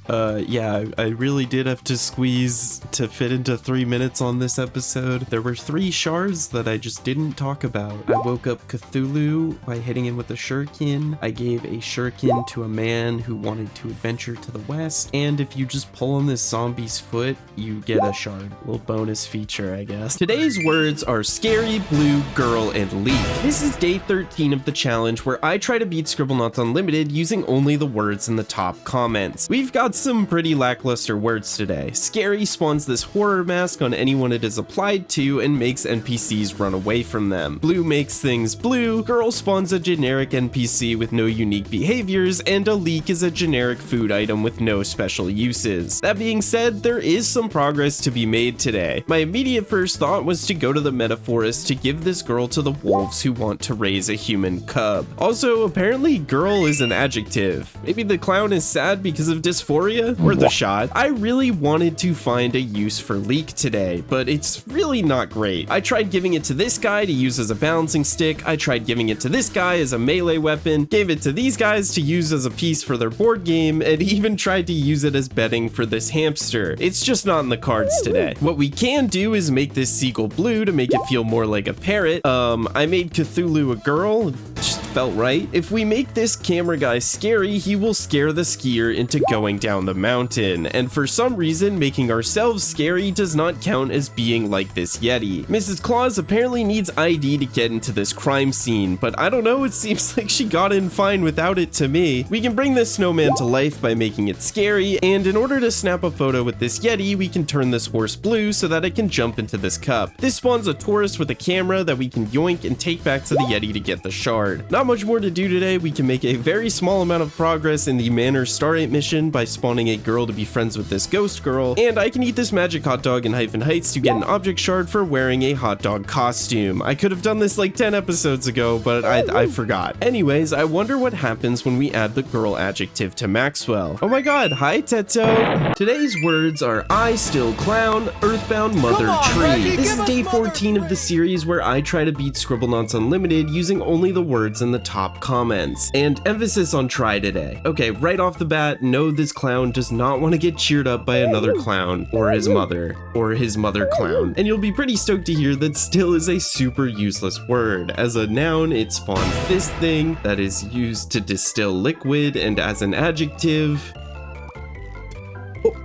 Yeah, I really did have to squeeze to fit into 3 minutes on this episode. There were 3 shards that I just didn't talk about. I woke up Cthulhu by hitting him with a shuriken. I gave a shuriken to a man who wanted to adventure to the west. And if you just pull on this zombie's foot, you get a shard. A little bonus feature, I guess. Today's words are scary, blue, girl, and leak. This is day 13 of the challenge where I try to beat Scribblenauts Unlimited using only the words in the top comments. We've got some pretty lackluster words today. Scary spawns this horror mask on anyone it is applied to and makes NPCs run away from them. Blue makes things blue. Girl spawns a generic NPC with no unique behaviors, and a leek is a generic food item with no special uses. That being said, there is some progress to be made today. My immediate first thought was to go to the metaphorist to give this girl to the wolves who want to raise a human cub. Also, apparently girl is an adjective. Maybe the clown is sad because of dysphoria? Worth a shot. I really wanted to find a use for leek today, but it's really not great. I tried giving it to this guy to use as a balancing stick. I tried giving it to this guy as a melee weapon, gave it to these guys to use as a piece for their board game, and even tried to use it as bedding for this hamster. It's just not in the cards today. What we can do is make this seagull blue to make it feel more like a parrot. I made Cthulhu a girl. Just felt right. If we make this camera guy scary, he will scare the skier into going down the mountain, and for some reason making ourselves scary does not count as being like this Yeti. Mrs. Claus apparently needs ID to get into this crime scene, but I don't know, it seems like she got in fine without it to me. We can bring this snowman to life by making it scary, and in order to snap a photo with this Yeti, we can turn this horse blue so that it can jump into this cup. This spawns a tourist with a camera that we can yoink and take back to the Yeti to get the shard. Not much more to do today. We can make a very small amount of progress in the Manor Starlight mission by spawning a girl to be friends with this ghost girl, and I can eat this magic hot dog in Hyphen Heights to get an object shard for wearing a hot dog costume. I could have done this like 10 episodes ago, but I forgot. Anyways, I wonder what happens when we add the girl adjective to Maxwell. Oh my god, hi Teto! Today's words are I still clown, earthbound mother tree. This is day 14 of the series where I try to beat Scribblenauts Unlimited using only the words in the top comments. And emphasis on try today. Okay, right off the bat, no, this clown does not want to get cheered up by another clown, or his mother clown. And you'll be pretty stoked to hear that still is a super useless word. As a noun, it spawns this thing that is used to distill liquid, and as an adjective,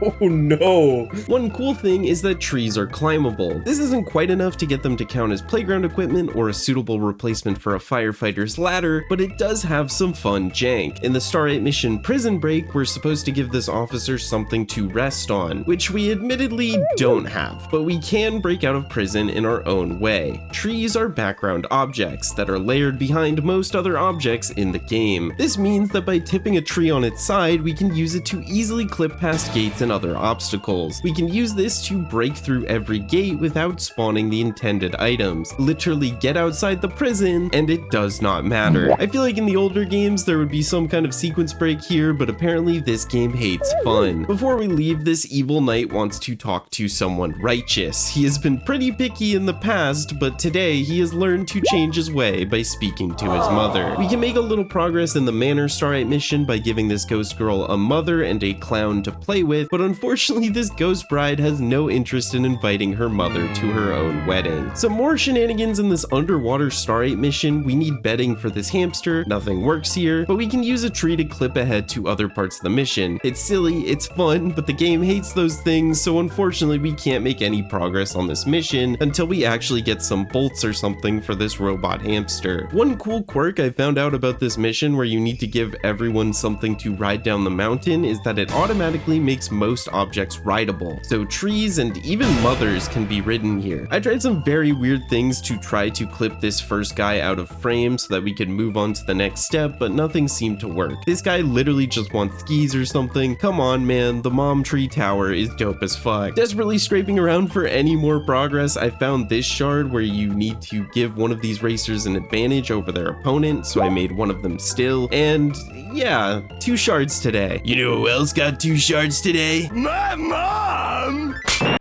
Oh no! One cool thing is that trees are climbable. This isn't quite enough to get them to count as playground equipment or a suitable replacement for a firefighter's ladder, but it does have some fun jank. In the Star 8 mission Prison Break, we're supposed to give this officer something to rest on, which we admittedly don't have, but we can break out of prison in our own way. Trees are background objects that are layered behind most other objects in the game. This means that by tipping a tree on its side, we can use it to easily clip past gates and other obstacles. We can use this to break through every gate without spawning the intended items. Literally get outside the prison and it does not matter. I feel like in the older games there would be some kind of sequence break here, but apparently this game hates fun. Before we leave, this evil knight wants to talk to someone righteous. He has been pretty picky in the past, but today he has learned to change his way by speaking to his mother. We can make a little progress in the Manor Star 8 mission by giving this ghost girl a mother and a clown to play with, but unfortunately this ghost bride has no interest in inviting her mother to her own wedding. Some more shenanigans in this underwater Star 8 mission. We need bedding for this hamster. Nothing works here, but we can use a tree to clip ahead to other parts of the mission. It's silly, it's fun, but the game hates those things, so unfortunately we can't make any progress on this mission until we actually get some bolts or something for this robot hamster. One cool quirk I found out about this mission where you need to give everyone something to ride down the mountain is that it automatically makes most objects rideable, so trees and even mothers can be ridden here. I tried some very weird things to try to clip this first guy out of frame so that we could move on to the next step, but nothing seemed to work. This guy literally just wants skis or something. Come on man, the mom tree tower is dope as fuck. Desperately scraping around for any more progress, I found this shard where you need to give one of these racers an advantage over their opponent, so I made one of them still, and yeah, 2 shards today. You know who else got 2 shards today? My mom!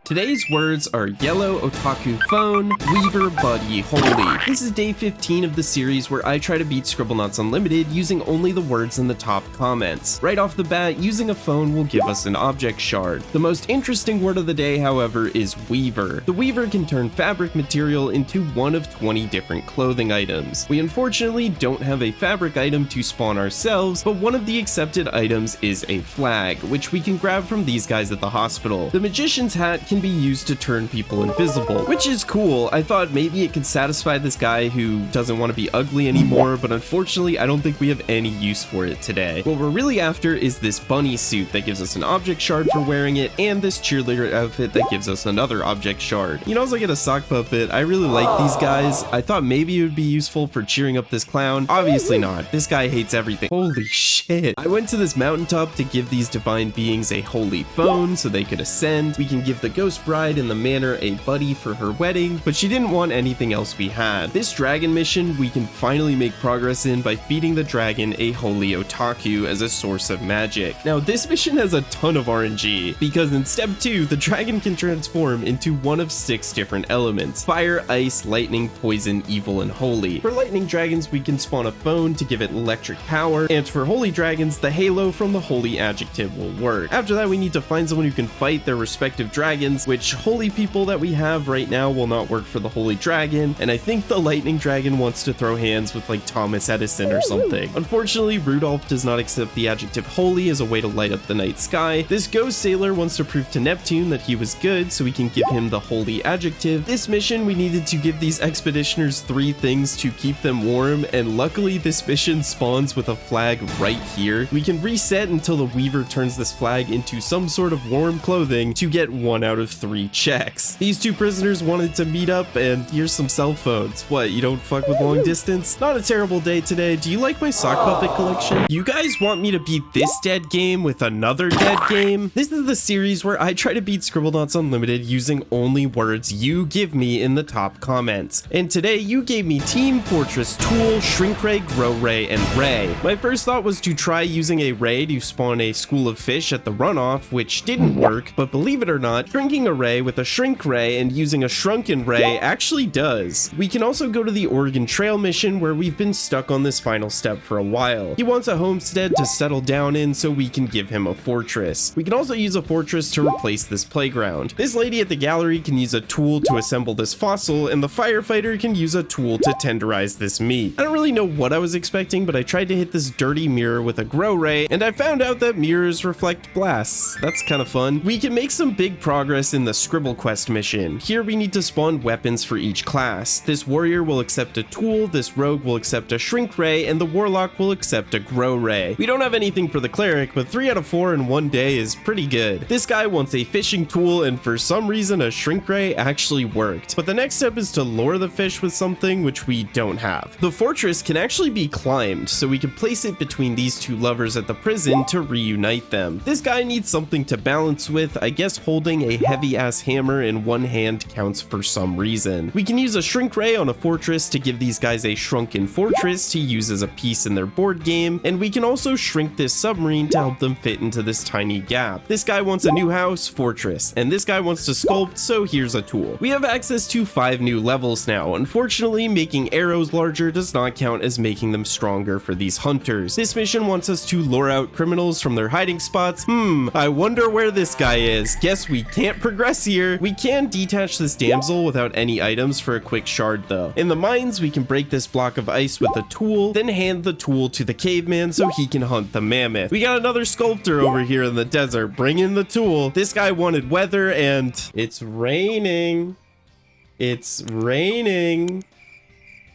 Today's words are yellow, otaku, phone, weaver, buddy, holy. This is day 15 of the series where I try to beat Scribblenauts Unlimited using only the words in the top comments. Right off the bat, using a phone will give us an object shard. The most interesting word of the day, however, is weaver. The weaver can turn fabric material into one of 20 different clothing items. We unfortunately don't have a fabric item to spawn ourselves, but one of the accepted items is a flag, which we can grab from these guys at the hospital. The magician's hat can be used to turn people invisible, which is cool. I thought maybe it could satisfy this guy who doesn't want to be ugly anymore, but unfortunately I don't think we have any use for it today. What we're really after is this bunny suit that gives us an object shard for wearing it, and this cheerleader outfit that gives us another object shard. You can also get a sock puppet. I really like these guys. I thought maybe it would be useful for cheering up this clown. Obviously not. This guy hates everything. Holy shit. I went to this mountaintop to give these divine beings a holy phone so they could ascend. We can give the ghost bride in the manor a buddy for her wedding, but she didn't want anything else we had. This dragon mission we can finally make progress in by feeding the dragon a holy otaku as a source of magic. Now this mission has a ton of RNG, because in step 2, the dragon can transform into one of 6 different elements: fire, ice, lightning, poison, evil, and holy. For lightning dragons, we can spawn a phone to give it electric power, and for holy dragons, the halo from the holy adjective will work. After that, we need to find someone who can fight their respective dragons, which holy people that we have right now will not work for the holy dragon, and I think the lightning dragon wants to throw hands with like Thomas Edison or something. Unfortunately, Rudolph does not accept the adjective holy as a way to light up the night sky. This ghost sailor wants to prove to Neptune that he was good, so we can give him the holy adjective. This mission, we needed to give these expeditioners 3 things to keep them warm, and luckily this mission spawns with a flag right here. We can reset until the weaver turns this flag into some sort of warm clothing to get 1 out of 3 checks. These 2 prisoners wanted to meet up, and here's some cell phones. What, you don't fuck with long distance? Not a terrible day today. Do you like my sock puppet collection? You guys want me to beat this dead game with another dead game? This is the series where I try to beat Scribblenauts Unlimited using only words you give me in the top comments. And today you gave me Team Fortress, Tool, Shrink Ray, Grow Ray, and Ray. My first thought was to try using a ray to spawn a school of fish at the runoff, which didn't work, but believe it or not, shrinking shrinking a ray with a shrink ray and using a shrunken ray actually does. We can also go to the Oregon Trail mission where we've been stuck on this final step for a while. He wants a homestead to settle down in so we can give him a fortress. We can also use a fortress to replace this playground. This lady at the gallery can use a tool to assemble this fossil, and the firefighter can use a tool to tenderize this meat. I don't really know what I was expecting, but I tried to hit this dirty mirror with a grow ray, and I found out that mirrors reflect blasts. That's kind of fun. We can make some big progress in the Scribble Quest mission. Here we need to spawn weapons for each class. This warrior will accept a tool, this rogue will accept a shrink ray, and the warlock will accept a grow ray. We don't have anything for the cleric, but 3 out of 4 in one day is pretty good. This guy wants a fishing tool, and for some reason a shrink ray actually worked. But the next step is to lure the fish with something which we don't have. The fortress can actually be climbed, so we can place it between these two lovers at the prison to reunite them. This guy needs something to balance with. I guess holding a heavy ass hammer in one hand counts for some reason. We can use a shrink ray on a fortress to give these guys a shrunken fortress to use as a piece in their board game, and we can also shrink this submarine to help them fit into this tiny gap. This guy wants a new house, fortress, and this guy wants to sculpt, so here's a tool. We have access to 5 new levels now. Unfortunately, making arrows larger does not count as making them stronger for these hunters. This mission wants us to lure out criminals from their hiding spots. I wonder where this guy is. Guess we can't progress here. We can detach this damsel without any items for a quick shard though. In the mines, we can break this block of ice with a tool, then hand the tool to the caveman so he can hunt the mammoth. We got another sculptor over here in the desert. Bring in the tool. This guy wanted weather, and it's raining. It's raining.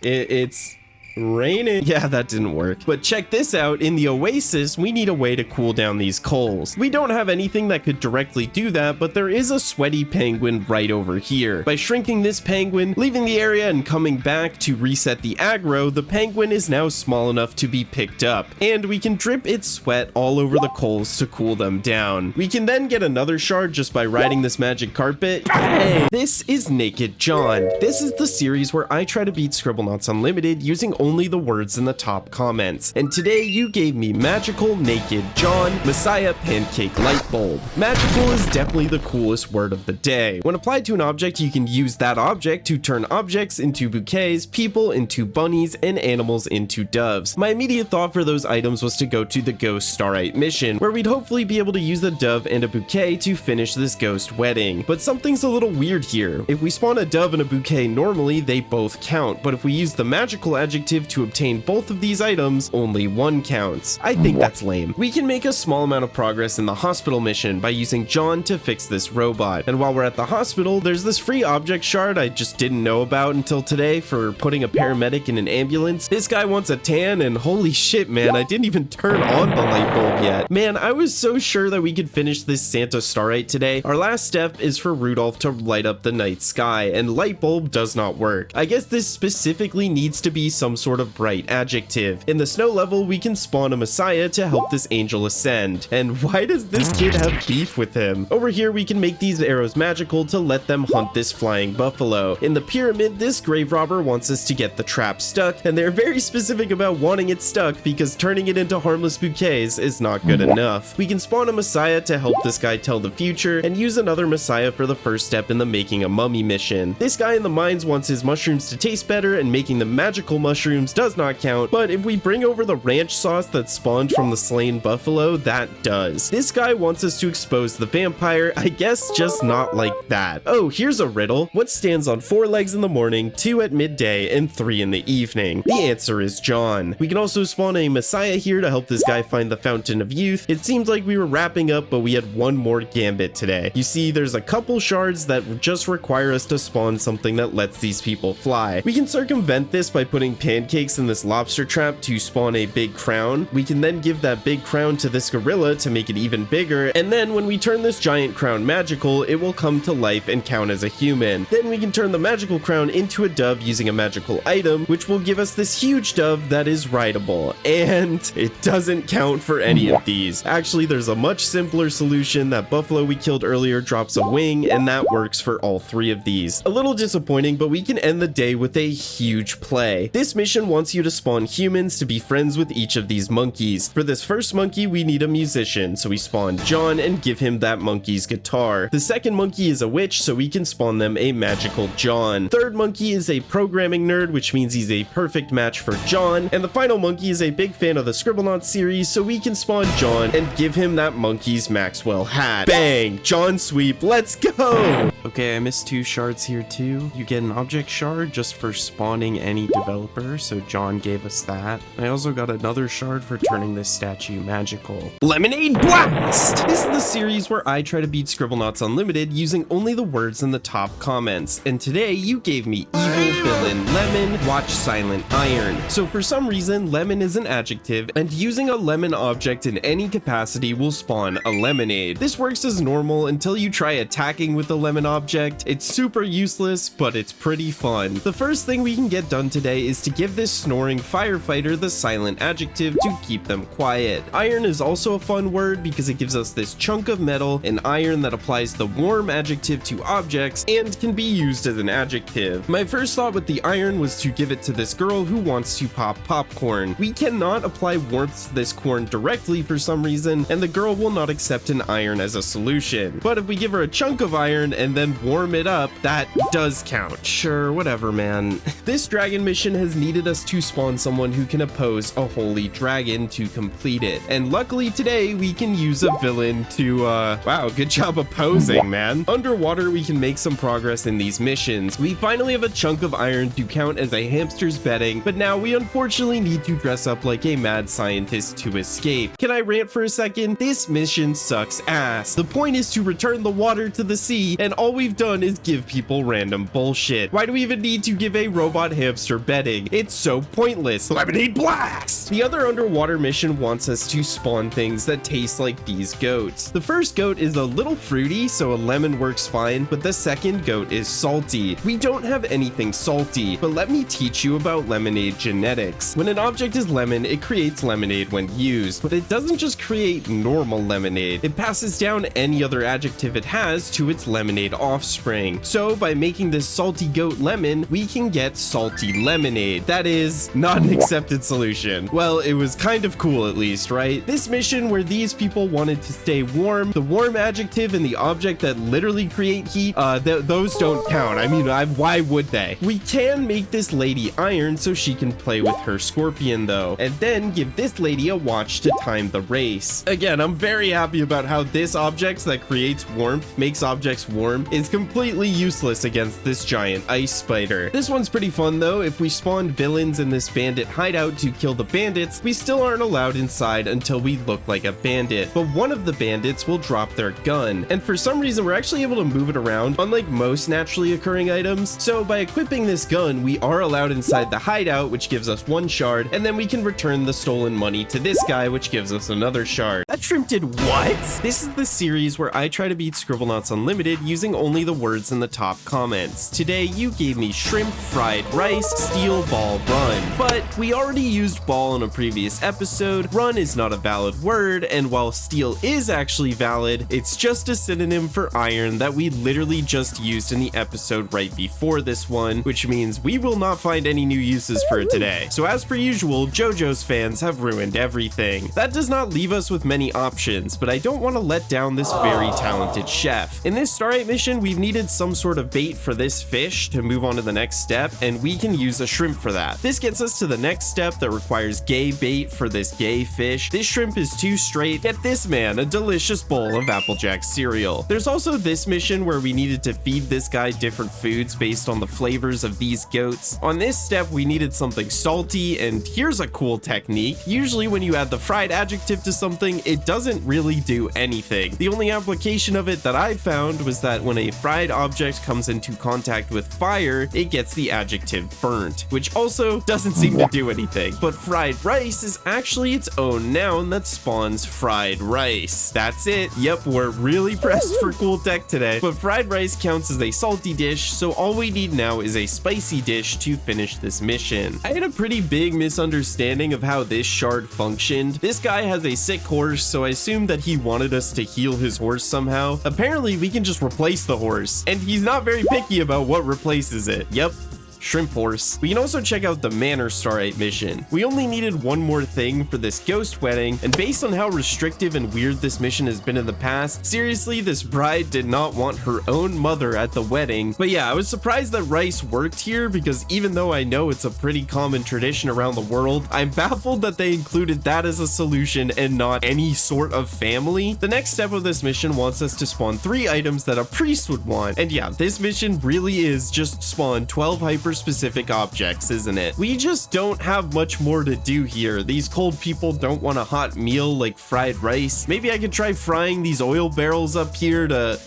It's raining. Yeah, that didn't work. But check this out. In the oasis, we need a way to cool down these coals. We don't have anything that could directly do that, but there is a sweaty penguin right over here. By shrinking this penguin, leaving the area and coming back to reset the aggro, the penguin is now small enough to be picked up, and we can drip its sweat all over the coals to cool them down. We can then get another shard just by riding this magic carpet. Hey! This is Naked John. This is the series where I try to beat Scribblenauts Unlimited using only the words in the top comments. And today you gave me Magical, Naked, John, Messiah, Pancake, Light Bulb. Magical is definitely the coolest word of the day. When applied to an object, you can use that object to turn objects into bouquets, people into bunnies, and animals into doves. My immediate thought for those items was to go to the Ghost Starite mission, where we'd hopefully be able to use a dove and a bouquet to finish this ghost wedding. But something's a little weird here. If we spawn a dove and a bouquet normally, they both count, but if we use the magical adjective to obtain both of these items, only one counts. I think that's lame. We can make a small amount of progress in the hospital mission by using John to fix this robot. And while we're at the hospital, there's this free object shard I just didn't know about until today for putting a paramedic in an ambulance. This guy wants a tan, and holy shit, man, I didn't even turn on the light bulb yet. Man, I was so sure that we could finish this Santa Starite today. Our last step is for Rudolph to light up the night sky, and light bulb does not work. I guess this specifically needs to be some sort of bright adjective. In the snow level, we can spawn a Messiah to help this angel ascend. And why does this kid have beef with him? Over here, we can make these arrows magical to let them hunt this flying buffalo. In the pyramid, this grave robber wants us to get the trap stuck, and they're very specific about wanting it stuck because turning it into harmless bouquets is not good enough. We can spawn a Messiah to help this guy tell the future, and use another Messiah for the first step in the making a mummy mission. This guy in the mines wants his mushrooms to taste better, and making them magical mushrooms does not count, but if we bring over the ranch sauce that spawned from the slain buffalo, that does. This guy wants us to expose the vampire, I guess just not like that. Oh, here's a riddle. What stands on 4 legs in the morning, 2 at midday, and 3 in the evening? The answer is John. We can also spawn a Messiah here to help this guy find the Fountain of Youth. It seems like we were wrapping up, but we had one more gambit today. You see, there's a couple shards that just require us to spawn something that lets these people fly. We can circumvent this by putting pancakes in this lobster trap to spawn a big crown. We can then give that big crown to this gorilla to make it even bigger, and then when we turn this giant crown magical, it will come to life and count as a human. Then we can turn the magical crown into a dove using a magical item, which will give us this huge dove that is rideable, and it doesn't count for any of these. Actually, there's a much simpler solution. That buffalo we killed earlier drops a wing, and that works for all 3 of these. A little disappointing, but we can end the day with a huge play. This mission mission wants you to spawn humans to be friends with each of these monkeys. For this first monkey, we need a musician, so we spawn John and give him that monkey's guitar. The second monkey is a witch, so we can spawn them a magical John. Third monkey is a programming nerd, which means he's a perfect match for John. And the final monkey is a big fan of the Scribblenauts series, so we can spawn John and give him that monkey's Maxwell hat. Bang! John sweep, let's go! Okay, I missed 2 shards here too. You get an object shard just for spawning any developer, so John gave us that. I also got another shard for turning this statue magical. Lemonade Blast! This is the series where I try to beat Scribblenauts Unlimited using only the words in the top comments. And today you gave me evil villain lemon, watch silent iron. So for some reason, lemon is an adjective, and using a lemon object in any capacity will spawn a lemonade. This works as normal until you try attacking with the lemon object. It's super useless, but it's pretty fun. The first thing we can get done today is to give this snoring firefighter the silent adjective to keep them quiet. Iron is also a fun word because it gives us this chunk of metal and iron that applies the warm adjective to objects and can be used as an adjective. My first thought with the iron was to give it to this girl who wants to pop popcorn. We cannot apply warmth to this corn directly for some reason, and the girl will not accept an iron as a solution. But if we give her a chunk of iron and then warm it up, that does count. Sure, whatever, man. This dragon mission has needed us to spawn someone who can oppose a holy dragon to complete it. And luckily today we can use a villain to, wow, good job opposing, man. Underwater we can make some progress in these missions. We finally have a chunk of iron to count as a hamster's bedding, but now we unfortunately need to dress up like a mad scientist to escape. Can I rant for a second? This mission sucks ass. The point is to return the water to the sea, and all we've done is give people random bullshit. Why do we even need to give a robot hamster bedding? It's so pointless. Lemonade Blast! The other underwater mission wants us to spawn things that taste like these goats. The first goat is a little fruity, so a lemon works fine, but the second goat is salty. We don't have anything salty, but let me teach you about lemonade genetics. When an object is lemon, it creates lemonade when used, but it doesn't just create normal lemonade. It passes down any other adjective it has to its lemonade offspring. So by making this salty goat lemon, we can get salty lemonade. That is not an accepted solution. Well, it was kind of cool at least, right? This mission where these people wanted to stay warm, the warm adjective and the object that literally create heat, those don't count. I mean, why would they? We can make this lady iron so she can play with her scorpion though, and then give this lady a watch to time the race. Again, I'm very happy about how this object that creates warmth, makes objects warm, is completely useless against this giant ice spider. This one's pretty fun though. If we spawn villains in this bandit hideout to kill the bandits, we still aren't allowed inside until we look like a bandit, but one of the bandits will drop their gun, and for some reason we're actually able to move it around, unlike most naturally occurring items. So by equipping this gun, we are allowed inside the hideout, which gives us 1 shard, and then we can return the stolen money to this guy, which gives us another shard. That shrimp did what? This is the series where I try to beat Scribblenauts Unlimited using only the words in the top comments. Today you gave me shrimp, fried rice, steel, ball, run. But we already used ball in a previous episode, run is not a valid word, and while steel is actually valid, it's just a synonym for iron that we literally just used in the episode right before this one, which means we will not find any new uses for it today. So as per usual, JoJo's fans have ruined everything. That does not leave us with many options, but I don't want to let down this very talented chef. In this Starlight mission, we've needed some sort of bait for this fish to move on to the next step, and we can use a shrimp for that. This gets us to the next step that requires gay bait for this gay fish. This shrimp is too straight. Get this man a delicious bowl of Applejack cereal. There's also this mission where we needed to feed this guy different foods based on the flavors of these goats. On this step, we needed something salty, and here's a cool technique. Usually when you add the fried adjective to something, it doesn't really do anything. The only application of it that I found was that when a fried object comes into contact with fire, it gets the adjective burnt, which also doesn't seem to do anything. But fried rice is actually its own noun that spawns fried rice. That's it. Yep, we're really pressed for cool tech today. But fried rice counts as a salty dish, so all we need now is a spicy dish to finish this mission. I had a pretty big misunderstanding of how this shard functioned. This guy has a sick horse, so I assumed that he wanted us to heal his horse somehow. Apparently, we can just replace the horse, and he's not very picky about what replaces it. Yep. shrimp horse. We can also check out the Manor Starite mission. We only needed one more thing for this ghost wedding, and based on how restrictive and weird this mission has been in the past, seriously, this bride did not want her own mother at the wedding. But yeah, I was surprised that rice worked here, because even though I know it's a pretty common tradition around the world, I'm baffled that they included that as a solution and not any sort of family. The next step of this mission wants us to spawn 3 items that a priest would want, and yeah, this mission really is just spawn 12 hyper-specific objects, isn't it? We just don't have much more to do here. These cold people don't want a hot meal like fried rice. Maybe I could try frying these oil barrels up here to...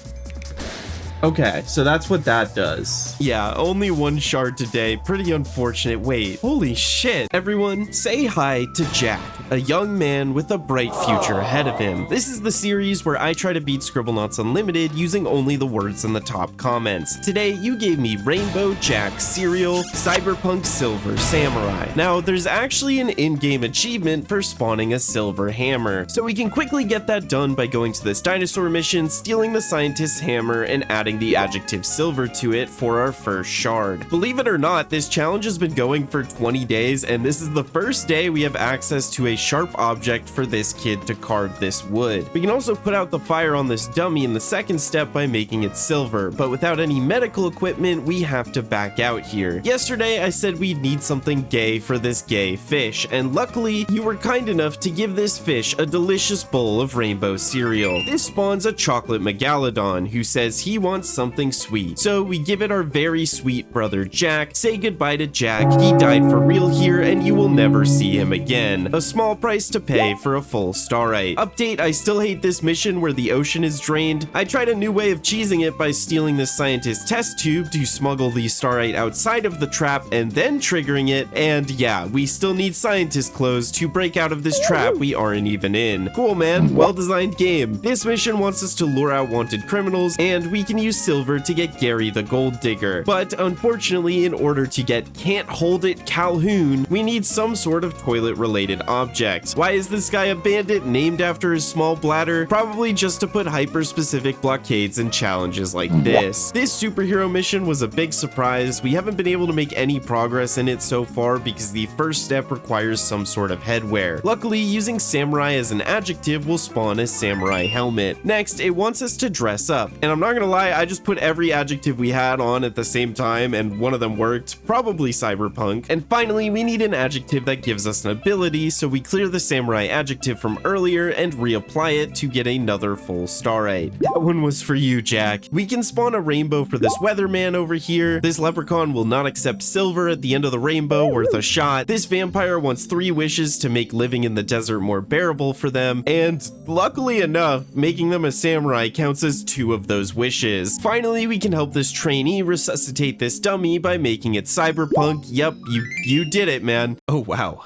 Okay, so that's what that does. Yeah, only 1 shard today. Pretty unfortunate. Wait, holy shit. Everyone, say hi to Jack, a young man with a bright future ahead of him. This is the series where I try to beat Scribblenauts Unlimited using only the words in the top comments. Today, you gave me Rainbow Jack Cereal Cyberpunk Silver Samurai. Now, there's actually an in-game achievement for spawning a silver hammer, so we can quickly get that done by going to this dinosaur mission, stealing the scientist's hammer, and adding the adjective silver to it for our first shard. Believe it or not, this challenge has been going for 20 days, and this is the first day we have access to a sharp object for this kid to carve this wood. We can also put out the fire on this dummy in the second step by making it silver, but without any medical equipment, we have to back out here. Yesterday, I said we'd need something gay for this gay fish, and luckily, you were kind enough to give this fish a delicious bowl of rainbow cereal. This spawns a chocolate megalodon who says he wants something sweet. So we give it our very sweet brother Jack. Say goodbye to Jack. He died for real here and you will never see him again. A small price to pay for a full starite. Update, I still hate this mission where the ocean is drained. I tried a new way of cheesing it by stealing this scientist's test tube to smuggle the starite outside of the trap and then triggering it. And yeah, we still need scientist clothes to break out of this trap we aren't even in. Cool, man. Well-designed game. This mission wants us to lure out wanted criminals, and we can use silver to get Gary the Gold Digger. But unfortunately, in order to get Can't Hold It Calhoun, we need some sort of toilet-related object. Why is this guy a bandit named after his small bladder? Probably just to put hyper-specific blockades in challenges like this. This superhero mission was a big surprise. We haven't been able to make any progress in it so far because the first step requires some sort of headwear. Luckily, using samurai as an adjective will spawn a samurai helmet. Next, it wants us to dress up. And I'm not gonna lie, I just put every adjective we had on at the same time and one of them worked, probably cyberpunk. And finally, we need an adjective that gives us an ability, so we clear the samurai adjective from earlier and reapply it to get another full starite. That one was for you, Jack. We can spawn a rainbow for this weatherman over here. This leprechaun will not accept silver at the end of the rainbow, worth a shot. This vampire wants 3 wishes to make living in the desert more bearable for them, and luckily enough, making them a samurai counts as 2 of those wishes. Finally, we can help this trainee resuscitate this dummy by making it cyberpunk. Yep, you did it, man. Oh, wow.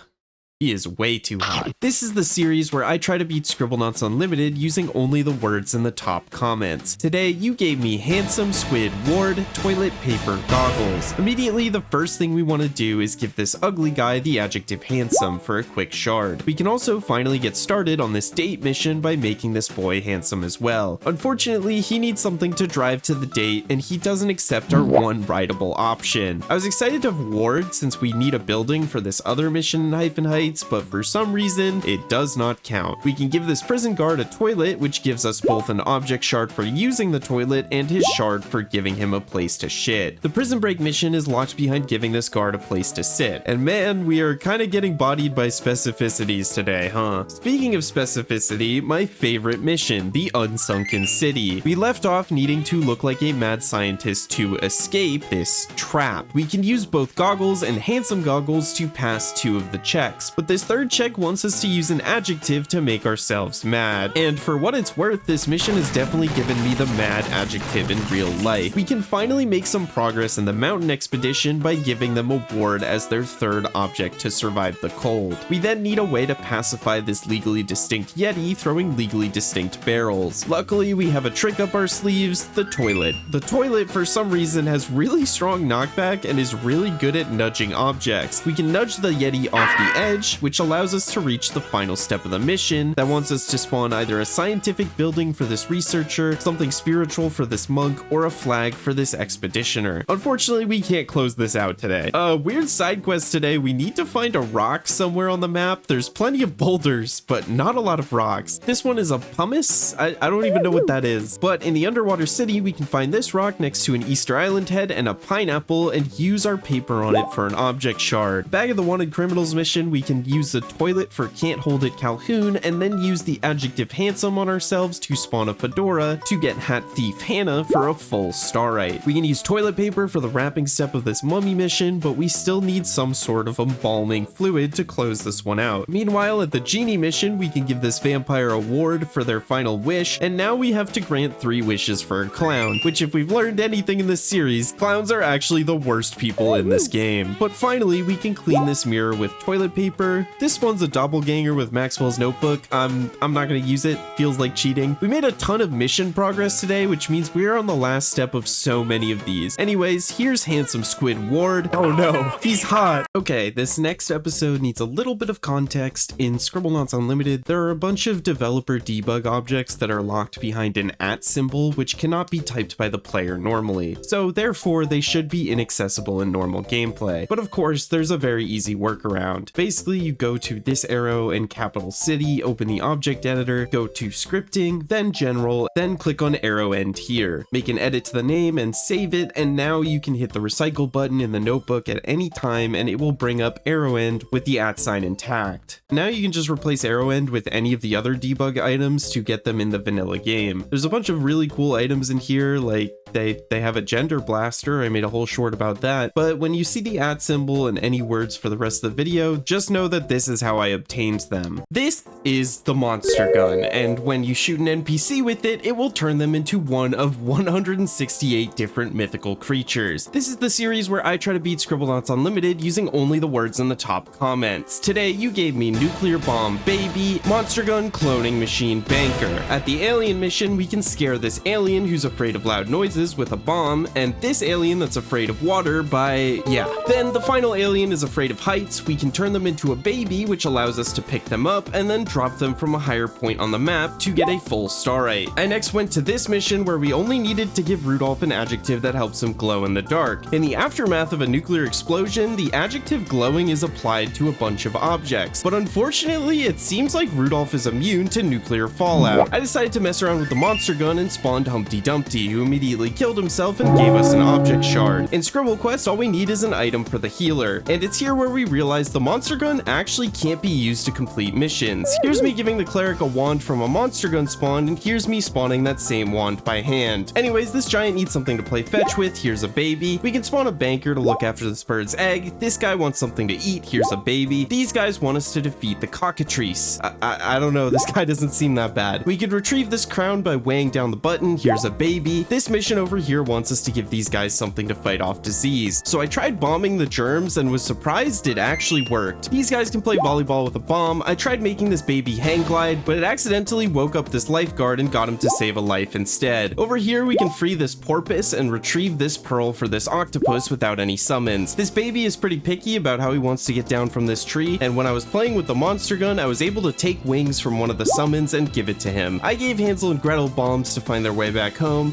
He is way too hot. This is the series where I try to beat Scribblenauts Unlimited using only the words in the top comments. Today, you gave me handsome squid ward toilet paper goggles. Immediately, the first thing we want to do is give this ugly guy the adjective handsome for a quick shard. We can also finally get started on this date mission by making this boy handsome as well. Unfortunately, he needs something to drive to the date and he doesn't accept our one rideable option. I was excited to have ward since we need a building for this other mission in Hyphen Heights, but for some reason, it does not count. We can give this prison guard a toilet, which gives us both an object shard for using the toilet and his shard for giving him a place to shit. The prison break mission is locked behind giving this guard a place to sit. And man, we are kind of getting bodied by specificities today, huh? Speaking of specificity, my favorite mission, the Unsunken City. We left off needing to look like a mad scientist to escape this trap. We can use both goggles and handsome goggles to pass 2 of the checks, but this third check wants us to use an adjective to make ourselves mad. And for what it's worth, this mission has definitely given me the mad adjective in real life. We can finally make some progress in the mountain expedition by giving them a ward as their 3rd object to survive the cold. We then need a way to pacify this legally distinct yeti throwing legally distinct barrels. Luckily, we have a trick up our sleeves, the toilet. The toilet, for some reason, has really strong knockback and is really good at nudging objects. We can nudge the yeti off the edge bridge, which allows us to reach the final step of the mission that wants us to spawn either a scientific building for this researcher, something spiritual for this monk, or a flag for this expeditioner. Unfortunately, we can't close this out today. Weird side quest today. We need to find a rock somewhere on the map. There's plenty of boulders, but not a lot of rocks. This one is a pumice? I don't even know what that is. But in the underwater city, we can find this rock next to an Easter Island head and a pineapple and use our paper on it for an object shard. Bag of the Wanted Criminals mission, we can use the toilet for Can't Hold It Calhoun and then use the adjective handsome on ourselves to spawn a fedora to get Hat Thief Hannah for a full starite. We can use toilet paper for the wrapping step of this mummy mission, but we still need some sort of embalming fluid to close this one out. Meanwhile, at the genie mission, we can give this vampire a ward for their final wish, and now we have to grant 3 wishes for a clown, which if we've learned anything in this series, clowns are actually the worst people in this game. But finally, we can clean this mirror with toilet paper. This one's a doppelganger with Maxwell's notebook. I'm not gonna use it, feels like cheating. We made a ton of mission progress today, which means we're on the last step of so many of these. Anyways, here's Handsome Squid Ward. Oh no, he's hot. Okay, this next episode needs a little bit of context. In Scribblenauts Unlimited, there are a bunch of developer debug objects that are locked behind an @ symbol, which cannot be typed by the player normally. So therefore, they should be inaccessible in normal gameplay. But of course, there's a very easy workaround. Basically, you go to this arrow in capital city, open the object editor, go to scripting, then general, then click on arrow end here. Make an edit to the name and save it, and now you can hit the recycle button in the notebook at any time and it will bring up arrow end with the @ sign intact. Now you can just replace arrow end with any of the other debug items to get them in the vanilla game. There's a bunch of really cool items in here, like they have a gender blaster. I made a whole short about that. But when you see the @ symbol and any words for the rest of the video, just know that this is how I obtained them. This is the monster gun, and when you shoot an NPC with it, it will turn them into one of 168 different mythical creatures. This is the series where I try to beat Scribblenauts Unlimited using only the words in the top comments. Today, you gave me nuclear bomb baby, monster gun, cloning machine, banker. At the alien mission, we can scare this alien who's afraid of loud noises with a bomb, and this alien that's afraid of water by, yeah. Then the final alien is afraid of heights. We can turn them into a baby, which allows us to pick them up and then drop them from a higher point on the map to get a full starite. I next went to this mission where we only needed to give Rudolph an adjective that helps him glow in the dark. In the aftermath of a nuclear explosion, the adjective glowing is applied to a bunch of objects, but unfortunately, it seems like Rudolph is immune to nuclear fallout. I decided to mess around with the monster gun and spawned Humpty Dumpty, who immediately killed himself and gave us an object shard. In Scribble Quest, all we need is an item for the healer, and it's here where we realize the monster gun actually can't be used to complete missions. Here's me giving the cleric a wand from a monster gun spawn, and here's me spawning that same wand by hand. Anyways, this giant needs something to play fetch with. Here's a baby. We can spawn a banker to look after this bird's egg. This guy wants something to eat. Here's a baby. These guys want us to defeat the cockatrice. I don't know, this guy doesn't seem that bad. We could retrieve this crown by weighing down the button. Here's a baby. This mission over here wants us to give these guys something to fight off disease. So I tried bombing the germs and was surprised it actually worked. These guys can play volleyball with a bomb. I tried making this baby hang glide, but it accidentally woke up this lifeguard and got him to save a life instead. Over here, we can free this porpoise and retrieve this pearl for this octopus without any summons. This baby is pretty picky about how he wants to get down from this tree, and when I was playing with the monster gun, I was able to take wings from one of the summons and give it to him. I gave Hansel and Gretel bombs to find their way back home.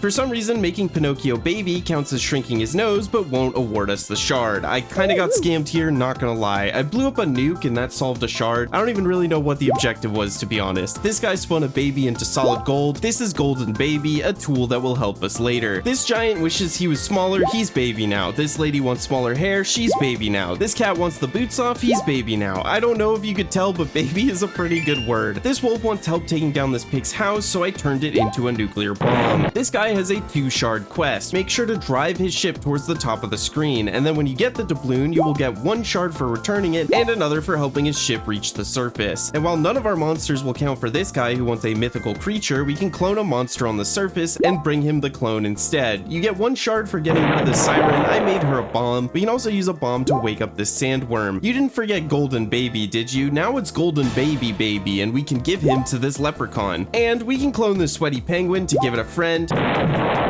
For some reason, making Pinocchio baby counts as shrinking his nose, but won't award us the shard. I kinda got scammed here, not gonna lie. I blew up a nuke and that solved a shard. I don't even really know what the objective was, to be honest. This guy spun a baby into solid gold. This is Golden Baby, a tool that will help us later. This giant wishes he was smaller, he's baby now. This lady wants smaller hair, she's baby now. This cat wants the boots off, he's baby now. I don't know if you could tell, but baby is a pretty good word. This wolf wants help taking down this pig's house, so I turned it into a nuclear bomb. This guy has a 2-shard quest. Make sure to drive his ship towards the top of the screen, and then when you get the doubloon, you will get 1 shard for returning it and another for helping his ship reach the surface. And while none of our monsters will count for this guy who wants a mythical creature, we can clone a monster on the surface and bring him the clone instead. You get 1 shard for getting rid of the siren. I made her a bomb. We can also use a bomb to wake up this sandworm. You didn't forget Golden Baby, did you? Now it's Golden Baby, and we can give him to this leprechaun. And we can clone this sweaty penguin to give it a friend.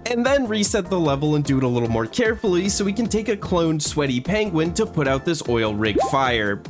And then reset the level and do it a little more carefully so we can take a cloned sweaty penguin to put out this oil rig fire.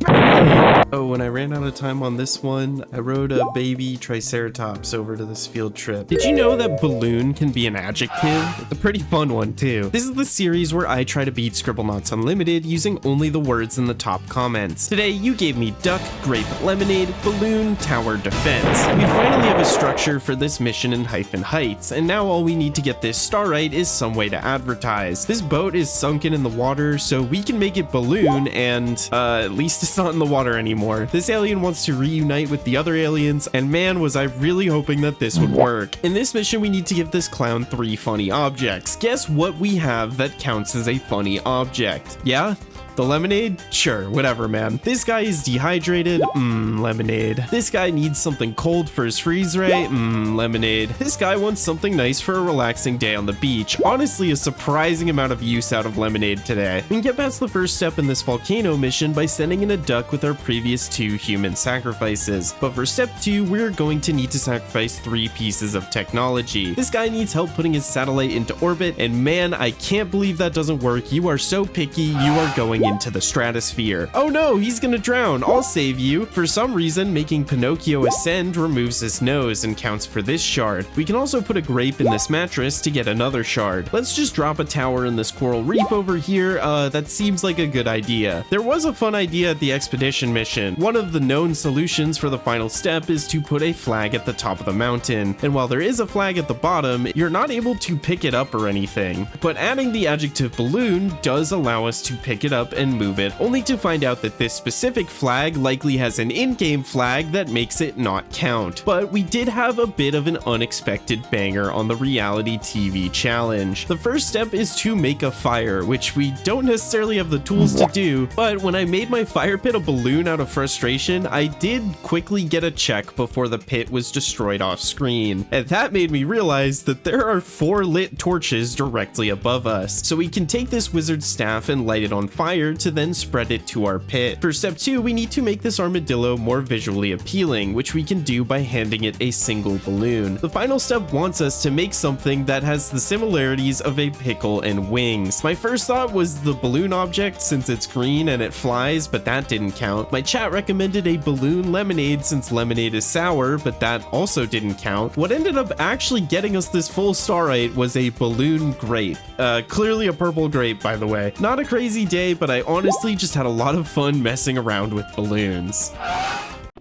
Oh, and I ran out of time on this one. I rode a baby triceratops over to this field trip. Did you know that balloon can be an adjective? It's a pretty fun one too. This is the series where I try to beat Scribblenauts Unlimited using only the words in the top comments. Today, you gave me duck, grape, lemonade, balloon, tower, defense. We finally have a structure for this mission in Hyphen Heights, and now all we need to get this star right is some way to advertise. This boat is sunken in the water, so we can make it balloon and, at least it's not in the water anymore. This alien wants to reunite with the other aliens, and man, was I really hoping that this would work. In this mission, we need to give this clown 3 funny objects. Guess what we have that counts as a funny object? Yeah? The lemonade? Sure, whatever, man. This guy is dehydrated? Lemonade. This guy needs something cold for his freeze ray? Lemonade. This guy wants something nice for a relaxing day on the beach. Honestly, a surprising amount of use out of lemonade today. We can get past the first step in this volcano mission by sending in a duck with our previous 2 human sacrifices. But for step 2, we're going to need to sacrifice 3 pieces of technology. This guy needs help putting his satellite into orbit, and man, I can't believe that doesn't work. You are so picky, you are going into the stratosphere. Oh no, he's gonna drown. I'll save you. For some reason, making Pinocchio ascend removes his nose and counts for this shard. We can also put a grape in this mattress to get another shard. Let's just drop a tower in this coral reef over here. That seems like a good idea. There was a fun idea at the expedition mission. One of the known solutions for the final step is to put a flag at the top of the mountain. And while there is a flag at the bottom, you're not able to pick it up or anything. But adding the adjective balloon does allow us to pick it up and move it, only to find out that this specific flag likely has an in-game flag that makes it not count. But we did have a bit of an unexpected banger on the reality TV challenge. The first step is to make a fire, which we don't necessarily have the tools to do, but when I made my fire pit a balloon out of frustration, I did quickly get a check before the pit was destroyed off screen. And that made me realize that there are 4 lit torches directly above us. So we can take this wizard's staff and light it on fire to then spread it to our pit. For step 2, we need to make this armadillo more visually appealing, which we can do by handing it a single balloon. The final step wants us to make something that has the similarities of a pickle and wings. My first thought was the balloon object since it's green and it flies, but that didn't count. My chat recommended a balloon lemonade since lemonade is sour, but that also didn't count. What ended up actually getting us this full star right was a balloon grape. Clearly a purple grape, by the way. Not a crazy day, but I honestly just had a lot of fun messing around with balloons.